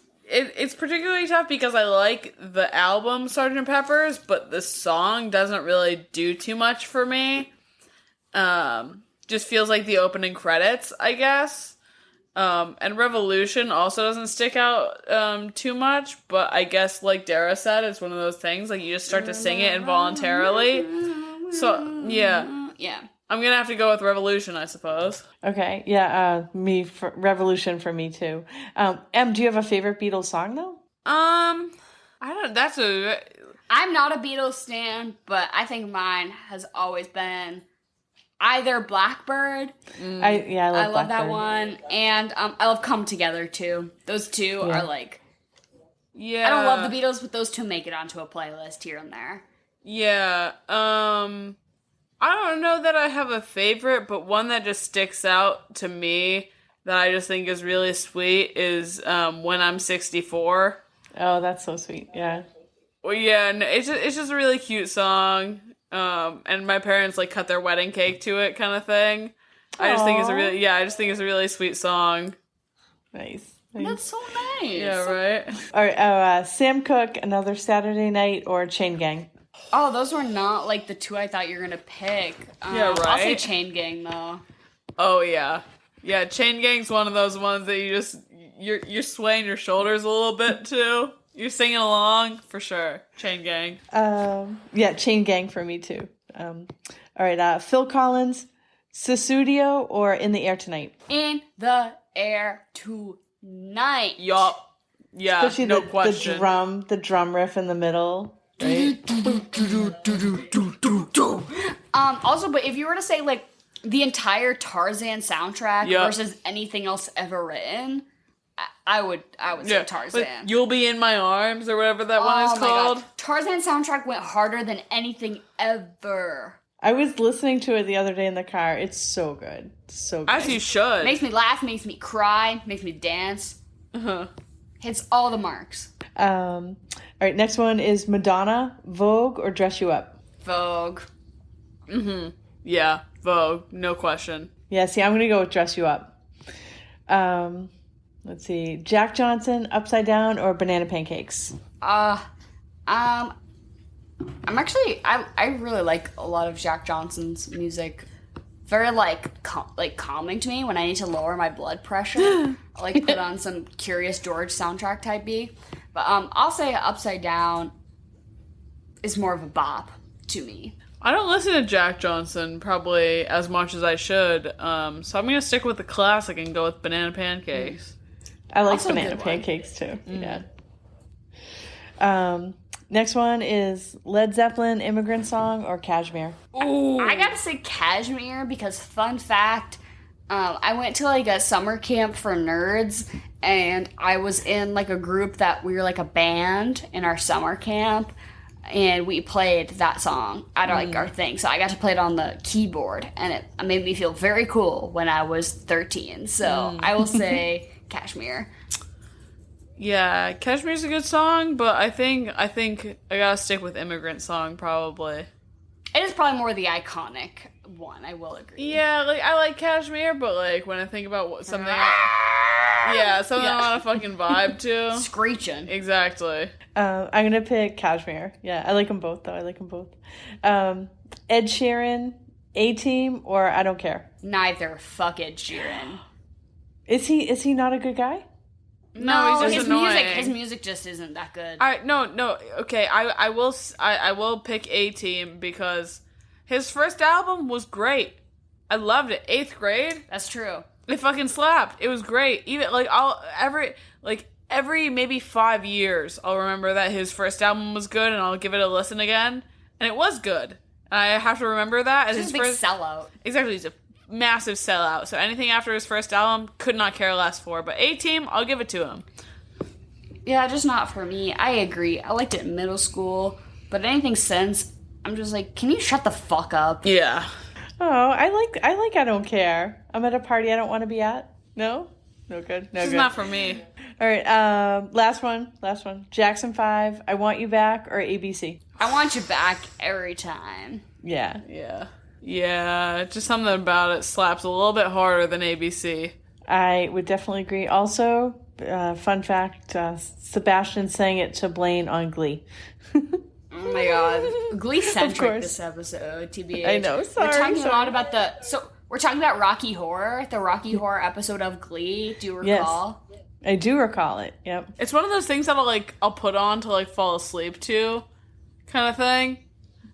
particularly tough because I like the album Sgt. Pepper's, but the song doesn't really do too much for me. Just feels like the opening credits, I guess. And Revolution also doesn't stick out too much, but I guess like Dara said, it's one of those things, like you just start to sing it involuntarily. So, yeah. Yeah. I'm gonna have to go with Revolution, I suppose. Okay, yeah, Revolution for me too. Em, do you have a favorite Beatles song though? I don't. I'm not a Beatles stan, but I think mine has always been either Blackbird. I love that Blackbird. one, and I love Come Together too. Those two are like. Yeah. I don't love the Beatles, but those two make it onto a playlist here and there. Yeah. I don't know that I have a favorite, but one that just sticks out to me that I just think is really sweet is When I'm 64. Oh, that's so sweet. Yeah. Well, yeah, no, it's just a really cute song. And my parents like cut their wedding cake to it, kind of thing. I just think it's a really sweet song. Nice. That's so nice. Yeah, right. All right. Sam Cooke, Another Saturday Night, or Chain Gang? Oh, those were not like the two I thought you were gonna pick. Yeah, right. I'll say Chain Gang though. Oh yeah, yeah. Chain Gang's one of those ones that you're swaying your shoulders a little bit too. You're singing along for sure. Chain Gang. Yeah, Chain Gang for me too. All right. Phil Collins, Susudio, or In the Air Tonight? In the Air Tonight. Yup. Yeah. Especially no question. The drum riff in the middle. Right? Also, but if you were to say like the entire Tarzan soundtrack versus anything else ever written, I would say Tarzan. But You'll Be in My Arms or whatever that one is Oh my called. God. Tarzan soundtrack went harder than anything ever. I was listening to it the other day in the car. It's so good. So good. As you should. Makes me laugh, makes me cry, makes me dance. Uh-huh. Hits all the marks. All right, next one is Madonna, Vogue, or Dress You Up? Vogue. Yeah, Vogue, no question. Yeah, see, I'm going to go with Dress You Up. Let's see. Jack Johnson, Upside Down, or Banana Pancakes? I really like a lot of Jack Johnson's music. Very calming to me when I need to lower my blood pressure. I like to put on some Curious George soundtrack type beat. But I'll say Upside Down is more of a bop to me. I don't listen to Jack Johnson probably as much as I should, so I'm going to stick with the classic and go with Banana Pancakes. I like Also a Banana good one. Pancakes, too. Yeah. Next one is Led Zeppelin, Immigrant Song, or Kashmir? Ooh. I gotta say Kashmir because, fun fact, I went to like a summer camp for nerds, and I was in like a group that we were like a band in our summer camp, and we played that song at like our thing. So I got to play it on the keyboard, and it made me feel very cool when I was 13. So I will say Kashmir. Yeah, Kashmir's a good song, but I think I gotta stick with Immigrant Song probably. It is probably more the iconic one, I will agree. Yeah, like I like Kashmir, but like when I think about something I want to fucking vibe to. Screeching. Exactly. I'm going to pick Kashmir. Yeah, I like them both, though. I like them both. Ed Sheeran, A-Team, or I Don't Care? Neither. Fuck Ed Sheeran. Is he not a good guy? No, he's just his annoying. his music just isn't that good. Okay, I will pick A-Team because his first album was great. I loved it. 8th grade, That's true. it fucking slapped. It was great. Even like every maybe 5 years, I'll remember that his first album was good, and I'll give it a listen again, and it was good. And I have to remember that as He's his a big first. sellout. Exactly, he's a massive sellout. So anything after his first album, could not care less for. But A-Team, I'll give it to him. Yeah, just not for me. I agree. I liked it in middle school, but anything since, I'm just like, can you shut the fuck up? Yeah. Oh, I like I Don't Care. I'm at a party I don't want to be at. No? No good. No This is good. not for me. All right, last one. Jackson 5, I Want You Back, or ABC? I want you back every time. Yeah. Yeah, just something about it slaps a little bit harder than ABC. I would definitely agree. Also, fun fact, Sebastian sang it to Blaine on Glee. Oh my god. Glee-centric course. this episode, TBH. I know, sorry, We're talking a sorry. lot about we're talking about Rocky Horror, the Rocky Horror episode of Glee. Do you recall? Yes. I do recall it, yep. It's one of those things that I'll put on to fall asleep to, kind of thing.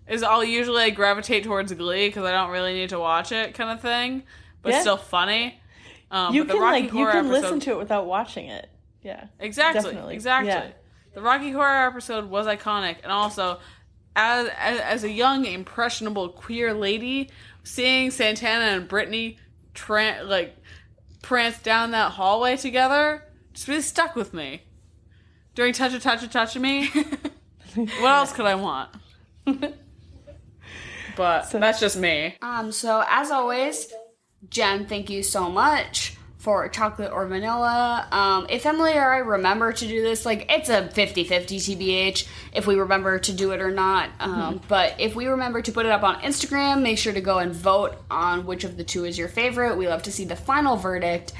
I'll usually gravitate towards Glee because I don't really need to watch it, kind of thing. But it's Yeah. still funny. You but the can Rocky you Horror can episode, listen to it without watching it. Yeah. Exactly. Definitely. Yeah. The Rocky Horror episode was iconic, and also, as a young impressionable queer lady, seeing Santana and Brittany prance down that hallway together just really stuck with me. During Touch Me, what else could I want? But that's just me. So as always, Jen, thank you so much for chocolate or vanilla. If Emily or I remember to do this, it's a 50-50 TBH if we remember to do it or not. But if we remember to put it up on Instagram, make sure to go and vote on which of the two is your favorite. We love to see the final verdict.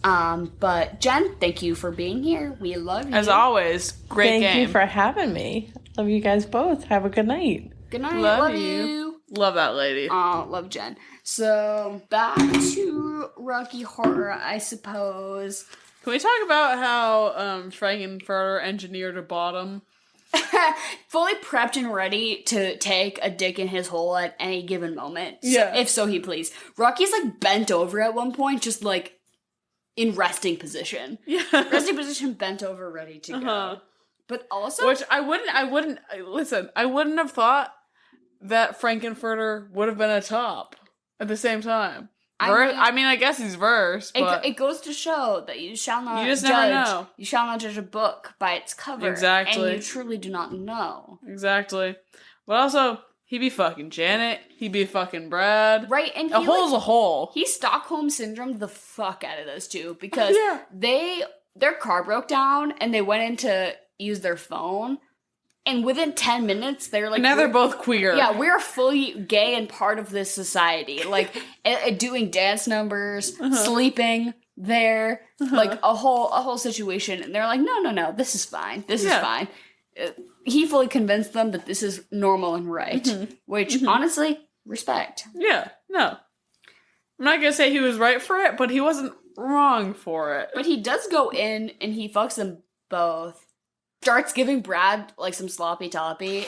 But Jen, thank you for being here. We love you. As always, great game. Thank you for having me. Love you guys both. Have a good night. Good night. Love you. Love that lady. Love Jen. So back to Rocky Horror, I suppose. Can we talk about how Frankenfurter engineered a bottom? Fully prepped and ready to take a dick in his hole at any given moment. Yeah. If so he please. Rocky's bent over at one point, just in resting position. Yeah. Resting position, bent over, ready to go. But also, Which I wouldn't have thought that Frankenfurter would have been a top at the same time. I guess he's versed, but it goes to show that you shall not you just judge. never know. You shall not judge a book by its cover. Exactly. And you truly do not know. Exactly. But also, he be fucking Janet. He be fucking Brad. Right, and a hole's a hole. He Stockholm syndromed the fuck out of those two because their car broke down and they went in to use their phone. And within 10 minutes, they're like... And now they're both queer. Yeah, we're fully gay and part of this society. Like, doing dance numbers, sleeping there, like a whole situation. And they're like, no, this is fine. This is fine. He fully convinced them that this is normal and right. Which, honestly, respect. Yeah, no. I'm not gonna say he was right for it, but he wasn't wrong for it. But he does go in and he fucks them both. Starts giving Brad, like, some sloppy toppy.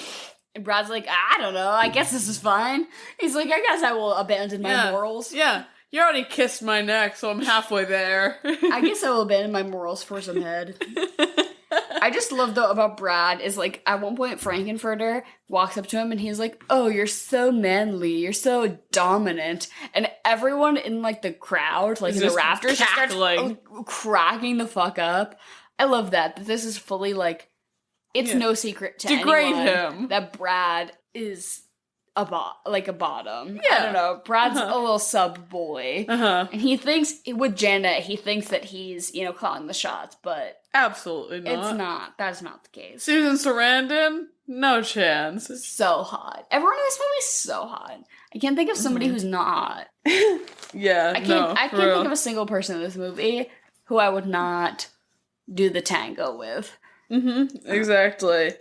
And Brad's like, I don't know, I guess this is fine. He's like, I guess I will abandon my morals. Yeah, you already kissed my neck, so I'm halfway there. I guess I will abandon my morals for some head. I just love, though, about Brad is, like, at one point, Frankenfurter walks up to him and he's like, oh, you're so manly, you're so dominant. And everyone in, like, the crowd, like, in the rafters, just starts cracking the fuck up. I love that this is fully, like, it's no secret to anyone him. that Brad is a bottom. Yeah. I don't know. Brad's a little sub boy. And he thinks, with Janet, he thinks that he's, calling the shots, but... Absolutely not. It's not. That's not the case. Susan Sarandon? No chance. So hot. Everyone in this movie is so hot. I can't think of somebody who's not hot. I can't think of a single person in this movie who I would not... do the tango with. Exactly.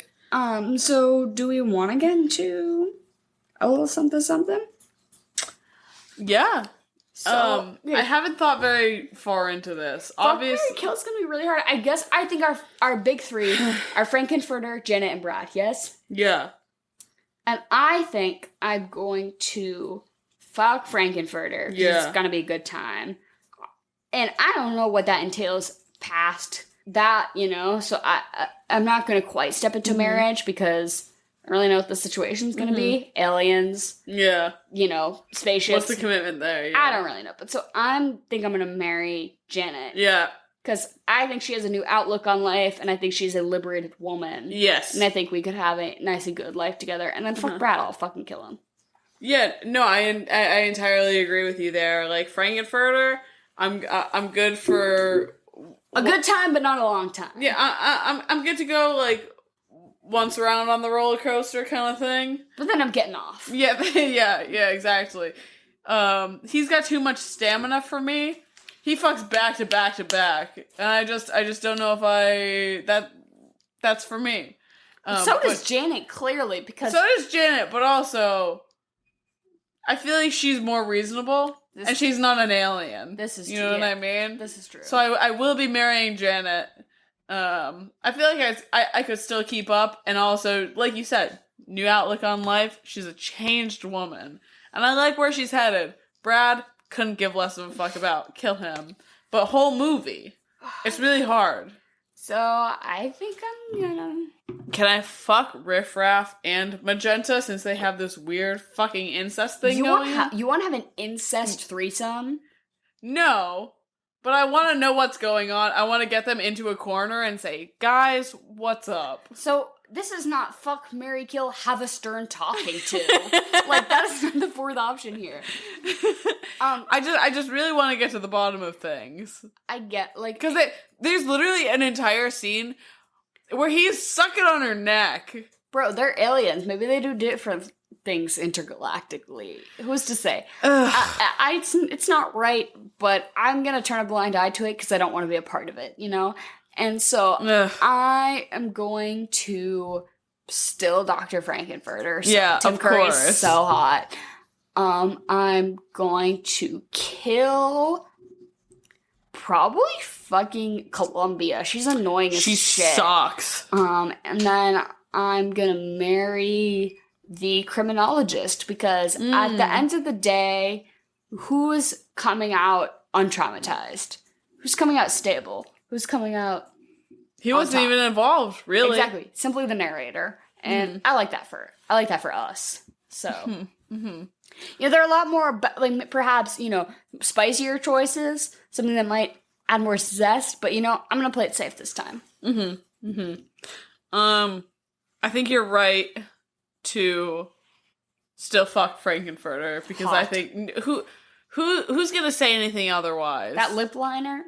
So do we want to get into a little something? Yeah. So, I haven't thought very far into this. Obviously, Mary Kill's gonna be really hard. I think our big three are Frankenfurter, Janet, and Brad, yes? Yeah. And I think I'm going to fuck Frankenfurter. Yeah. It's gonna be a good time. And I don't know what that entails past that, so I'm not going to quite step into marriage because I don't really know what the situation's going to be. Aliens. Yeah. Spaceships. What's the commitment there? Yeah. I don't really know. But so I think I'm going to marry Janet. Yeah. Because I think she has a new outlook on life and I think she's a liberated woman. Yes. And I think we could have a nice and good life together. And then fuck Brad, I'll fucking kill him. Yeah. No, I entirely agree with you there. Like, Frankenfurter, I'm good for... A good time, but not a long time. Yeah, I'm good to go, like, once around on the roller coaster kind of thing. But then I'm getting off. Yeah, yeah, exactly. He's got too much stamina for me. He fucks back to back to back, and I just don't know if that's for me. So does Janet, clearly, because... So does Janet, but also, I feel like she's more reasonable. And she's not an alien. This is true. You know what I mean? This is true. So I will be marrying Janet. I feel like I could still keep up. And also, like you said, new outlook on life. She's a changed woman. And I like where she's headed. Brad, couldn't give less of a fuck about. Kill him. But whole movie, it's really hard. So I think I'm gonna... Can I fuck Riff Raff and Magenta since they have this weird fucking incest thing going on? You want to have an incest threesome? No, but I want to know what's going on. I want to get them into a corner and say, guys, what's up? So this is not fuck, marry, kill, have a stern talking to. Like, that is not the fourth option here. I just really want to get to the bottom of things. I get, like... Because there's literally an entire scene where he's sucking on her neck. Bro, they're aliens. Maybe they do different things intergalactically. Who's to say? It's not right, but I'm going to turn a blind eye to it because I don't want to be a part of it, And so I am going to still Dr. Frankenfurter. So yeah, Tim of Curry's course. so hot. I'm going to kill probably fucking Columbia. She's annoying as shit. She sucks. And then I'm gonna marry the criminologist because at the end of the day, who is coming out untraumatized? Who's coming out stable? Who's coming out? He wasn't even involved, really. Exactly. Simply the narrator. And I like that for us. So Yeah, there are a lot more, like, perhaps, spicier choices, something that might add more zest, but, I'm gonna play it safe this time. I think you're right to still fuck Frankenfurter, because I Hot. think, who's gonna say anything otherwise? That lip liner,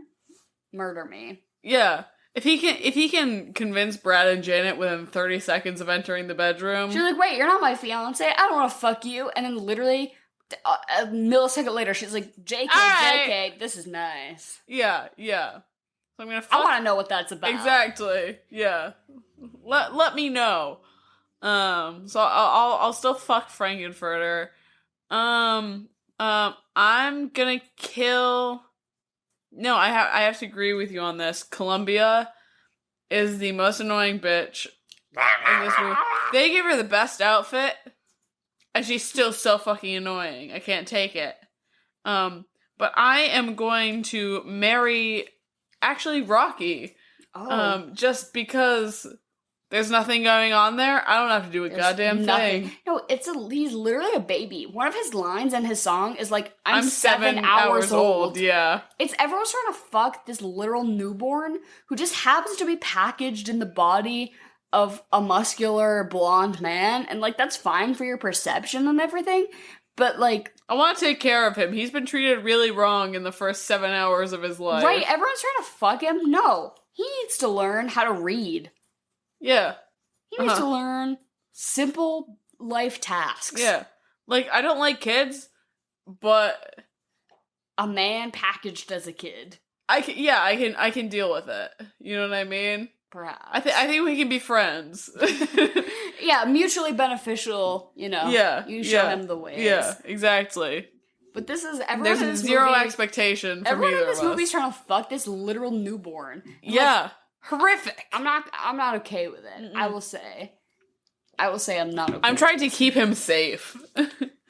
murder me. Yeah. If he can convince Brad and Janet within 30 seconds of entering the bedroom. She's like, wait, you're not my fiance. I don't want to fuck you. And then literally a millisecond later, she's like, JK, right. JK, this is nice. Yeah. So I'm gonna. I want to know what that's about. Exactly. Yeah. Let me know. So I'll still fuck Frankenfurter. I'm gonna kill. No, I have to agree with you on this. Columbia is the most annoying bitch in this movie. They give her the best outfit, and she's still so fucking annoying. I can't take it. But I am going to marry, actually, Rocky. Just because there's nothing going on there. I don't have to do a goddamn thing. No, he's literally a baby. One of his lines in his song is like, I'm 7 hours old. Yeah. It's everyone's trying to fuck this literal newborn who just happens to be packaged in the body of a muscular blonde man. And, like, that's fine for your perception and everything. But, like, I want to take care of him. He's been treated really wrong in the first 7 hours of his life. Right, everyone's trying to fuck him. No, he needs to learn how to read. Yeah. He needs to learn simple life tasks. Yeah. Like, I don't like kids, but a man packaged as a kid. I can deal with it. You know what I mean? Perhaps. I think we can be friends. Yeah, mutually beneficial, Yeah. You show him the ways. Yeah, exactly. But this is There's zero expectation from everyone either in this of us. movie's trying to fuck this literal newborn. Yeah. Like, horrific. I'm not okay with it. I will say I'm not okay. I'm trying to keep him safe.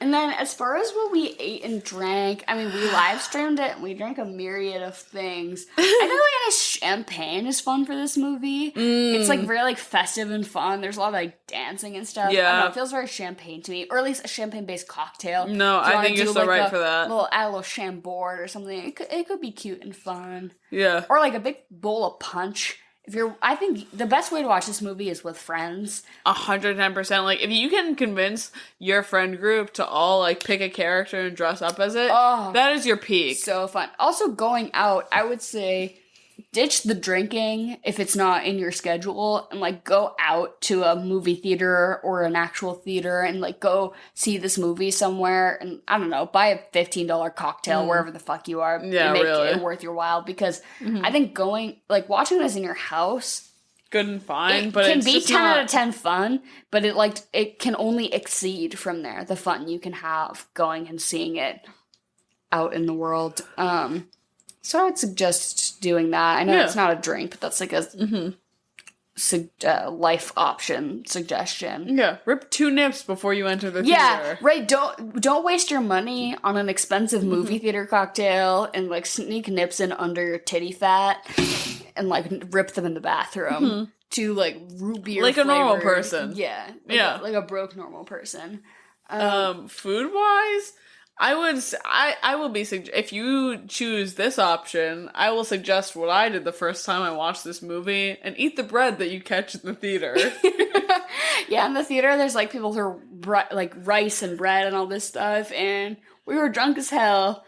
And then as far as what we ate and drank, I mean, we live streamed it and we drank a myriad of things. I think like champagne is fun for this movie. It's like very like festive and fun. There's a lot of like dancing and stuff. Yeah. I don't know, it feels very champagne to me, or at least a champagne-based cocktail. No, I think you're so right for that. Add a little chambord or something. It could be cute and fun. Yeah. Or like a big bowl of punch. I think the best way to watch this movie is with friends. 110%. Like, if you can convince your friend group to all, like, pick a character and dress up as it, that is your peak. So fun. Also, going out, I would say ditch the drinking if it's not in your schedule and, like, go out to a movie theater or an actual theater and, like, go see this movie somewhere and, I don't know, buy a $15 cocktail wherever the fuck you are. Yeah, make really. it worth your while because I think watching this in your house, good and fine, it but can it's be just 10 not... out of 10 fun, but it can only exceed from there, the fun you can have going and seeing it out in the world. So I would suggest doing that. I know it's not a drink, but that's like a life option suggestion. Yeah, rip 2 nips before you enter the Yeah, theater. right. Don't waste your money on an expensive movie theater cocktail and like sneak nips in under your titty fat and like rip them in the bathroom to like root beer like flavored. A normal person. Yeah, like a broke normal person. Food wise, I will be if you choose this option, I will suggest what I did the first time I watched this movie and eat the bread that you catch in the theater. Yeah, in the theater there's like people who are like rice and bread and all this stuff, and we were drunk as hell.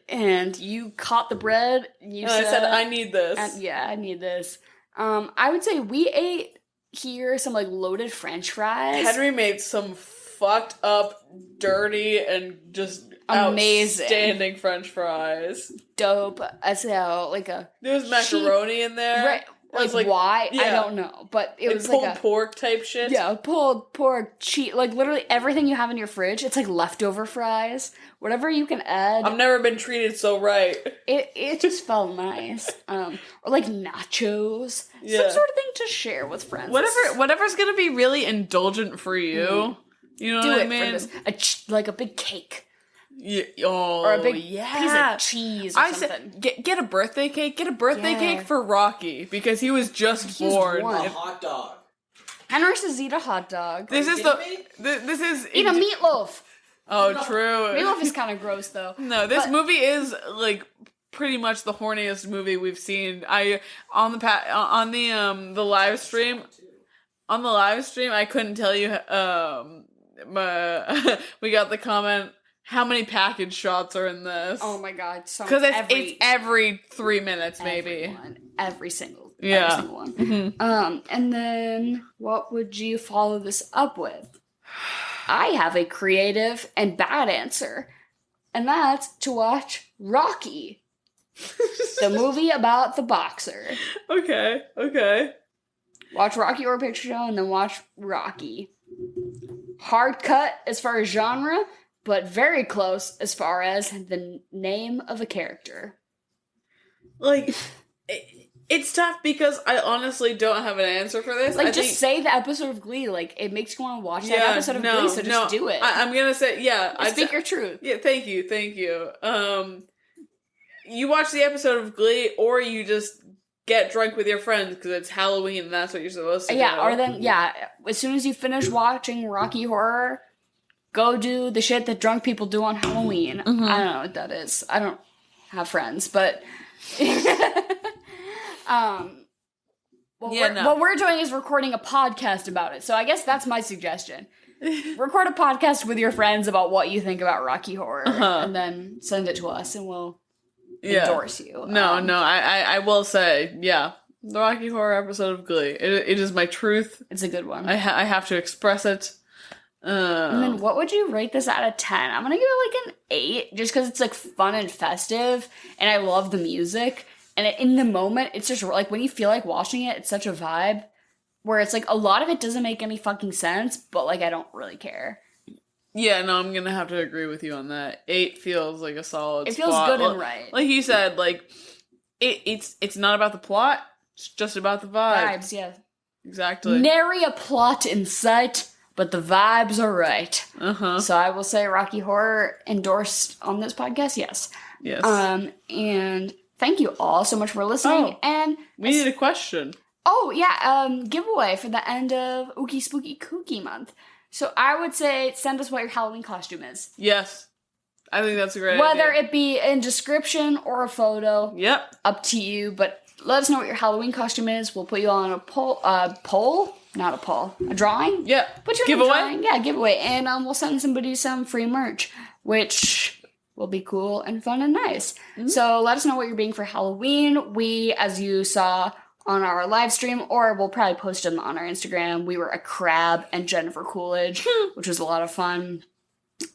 And you caught the bread. And I said, I need this. I need this. I would say we ate here some like loaded French fries. Henry made some fucked up, dirty, and just amazing, outstanding French fries. Dope as hell. There was macaroni in there. Right. Like why? Yeah. I don't know. But it was pulled like pork type shit. Yeah, pulled pork, cheese. Like literally everything you have in your fridge. It's like leftover fries. Whatever you can add. I've never been treated so right. It just felt nice. Or like nachos. Yeah. Some sort of thing to share with friends. Whatever's gonna be really indulgent for you. You know what I mean? Like a big cake. Yeah. Or a big piece of cheese or something. Said, get a birthday cake. Get a birthday cake for Rocky because he was just born. A hot dog. Henry says eat a hot dog. This is me? this is eat a meatloaf. Oh, true. Meatloaf is kind of gross, though. No, this But- movie is like pretty much the horniest movie we've seen. On the live stream. On the live stream, I couldn't tell you. We got the comment. How many package shots are in this? Oh my god, so Because it's every 3 minutes, maybe. Every single Yeah. one. Mm-hmm. And then what would you follow this up with? I have a creative and bad answer, and that's to watch Rocky, the movie about the boxer. Okay. Watch Rocky Horror Picture Show, and then watch Rocky. Hard cut as far as genre, but very close as far as the name of a character. Like, it's tough because I honestly don't have an answer for this. Like, just say the episode of Glee. Like, it makes you want to watch that episode of Glee, so just do it. I'm gonna say, yeah. Speak your truth. Yeah, thank you. You watch the episode of Glee, or you just get drunk with your friends because it's Halloween and that's what you're supposed to do. Yeah, or then, as soon as you finish watching Rocky Horror, go do the shit that drunk people do on Halloween. Mm-hmm. I don't know what that is. I don't have friends, but... What we're doing is recording a podcast about it, so I guess that's my suggestion. Record a podcast with your friends about what you think about Rocky Horror, and then send it to us, and we'll endorse you. I will say, the Rocky Horror episode of Glee. It is my truth. It's a good one. I have to express it. And then what would you rate this out of 10? I'm gonna give it like an 8, just because it's like fun and festive, and I love the music. And in the moment, it's just like when you feel like watching it, it's such a vibe where it's like a lot of it doesn't make any fucking sense, but like I don't really care. Yeah, no, I'm gonna have to agree with you on that. 8 feels like a solid. It feels spot. good and right. Like you said, like it's not about the plot; it's just about the vibe. Vibes, yeah. Exactly. Nary a plot in sight, but the vibes are right. So I will say Rocky Horror endorsed on this podcast. Yes. And thank you all so much for listening. And we need a question. Giveaway for the end of Ooky Spooky Kooky month. So I would say send us what your Halloween costume is. Yes. I think that's a great Whether idea. it be in description or a photo. Yep. Up to you. But let us know what your Halloween costume is. We'll put you on a poll. Not a poll. A drawing? Yep. Put you in a drawing. Yeah, giveaway. And we'll send somebody some free merch, which will be cool and fun and nice. So let us know what you're being for Halloween. We, as you saw on our live stream, or we'll probably post them on our Instagram, we were a crab and Jennifer Coolidge, which was a lot of fun.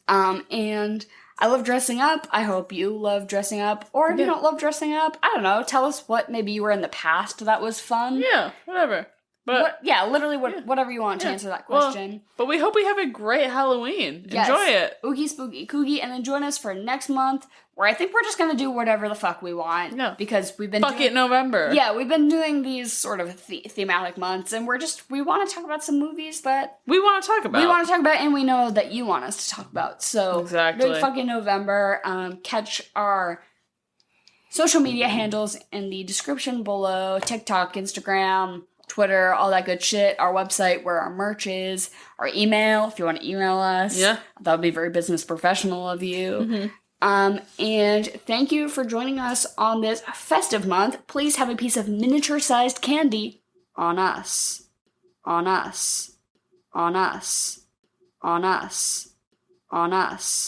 And I love dressing up. I hope you love dressing up. Or if you don't love dressing up, I don't know. Tell us what maybe you were in the past that was fun. Yeah, whatever. But whatever you want to answer that question. Well, but we hope we have a great Halloween. Yes. Enjoy it. Ooky Spooky Kooky. And then join us for next month, where I think we're just going to do whatever the fuck we want. Yeah. Because we've been Fuck it, November. Yeah, we've been doing these sort of thematic months, and we want to talk about some movies that we want to talk about. And we know that you want us to talk about. So, exactly. Big fucking November. Catch our social media handles in the description below. TikTok, Instagram, Twitter, all that good shit. Our website where our merch is. Our email, if you want to email us. Yeah. That would be very business professional of you. And thank you for joining us on this festive month. Please have a piece of miniature-sized candy on us. On us. On us. On us. On us.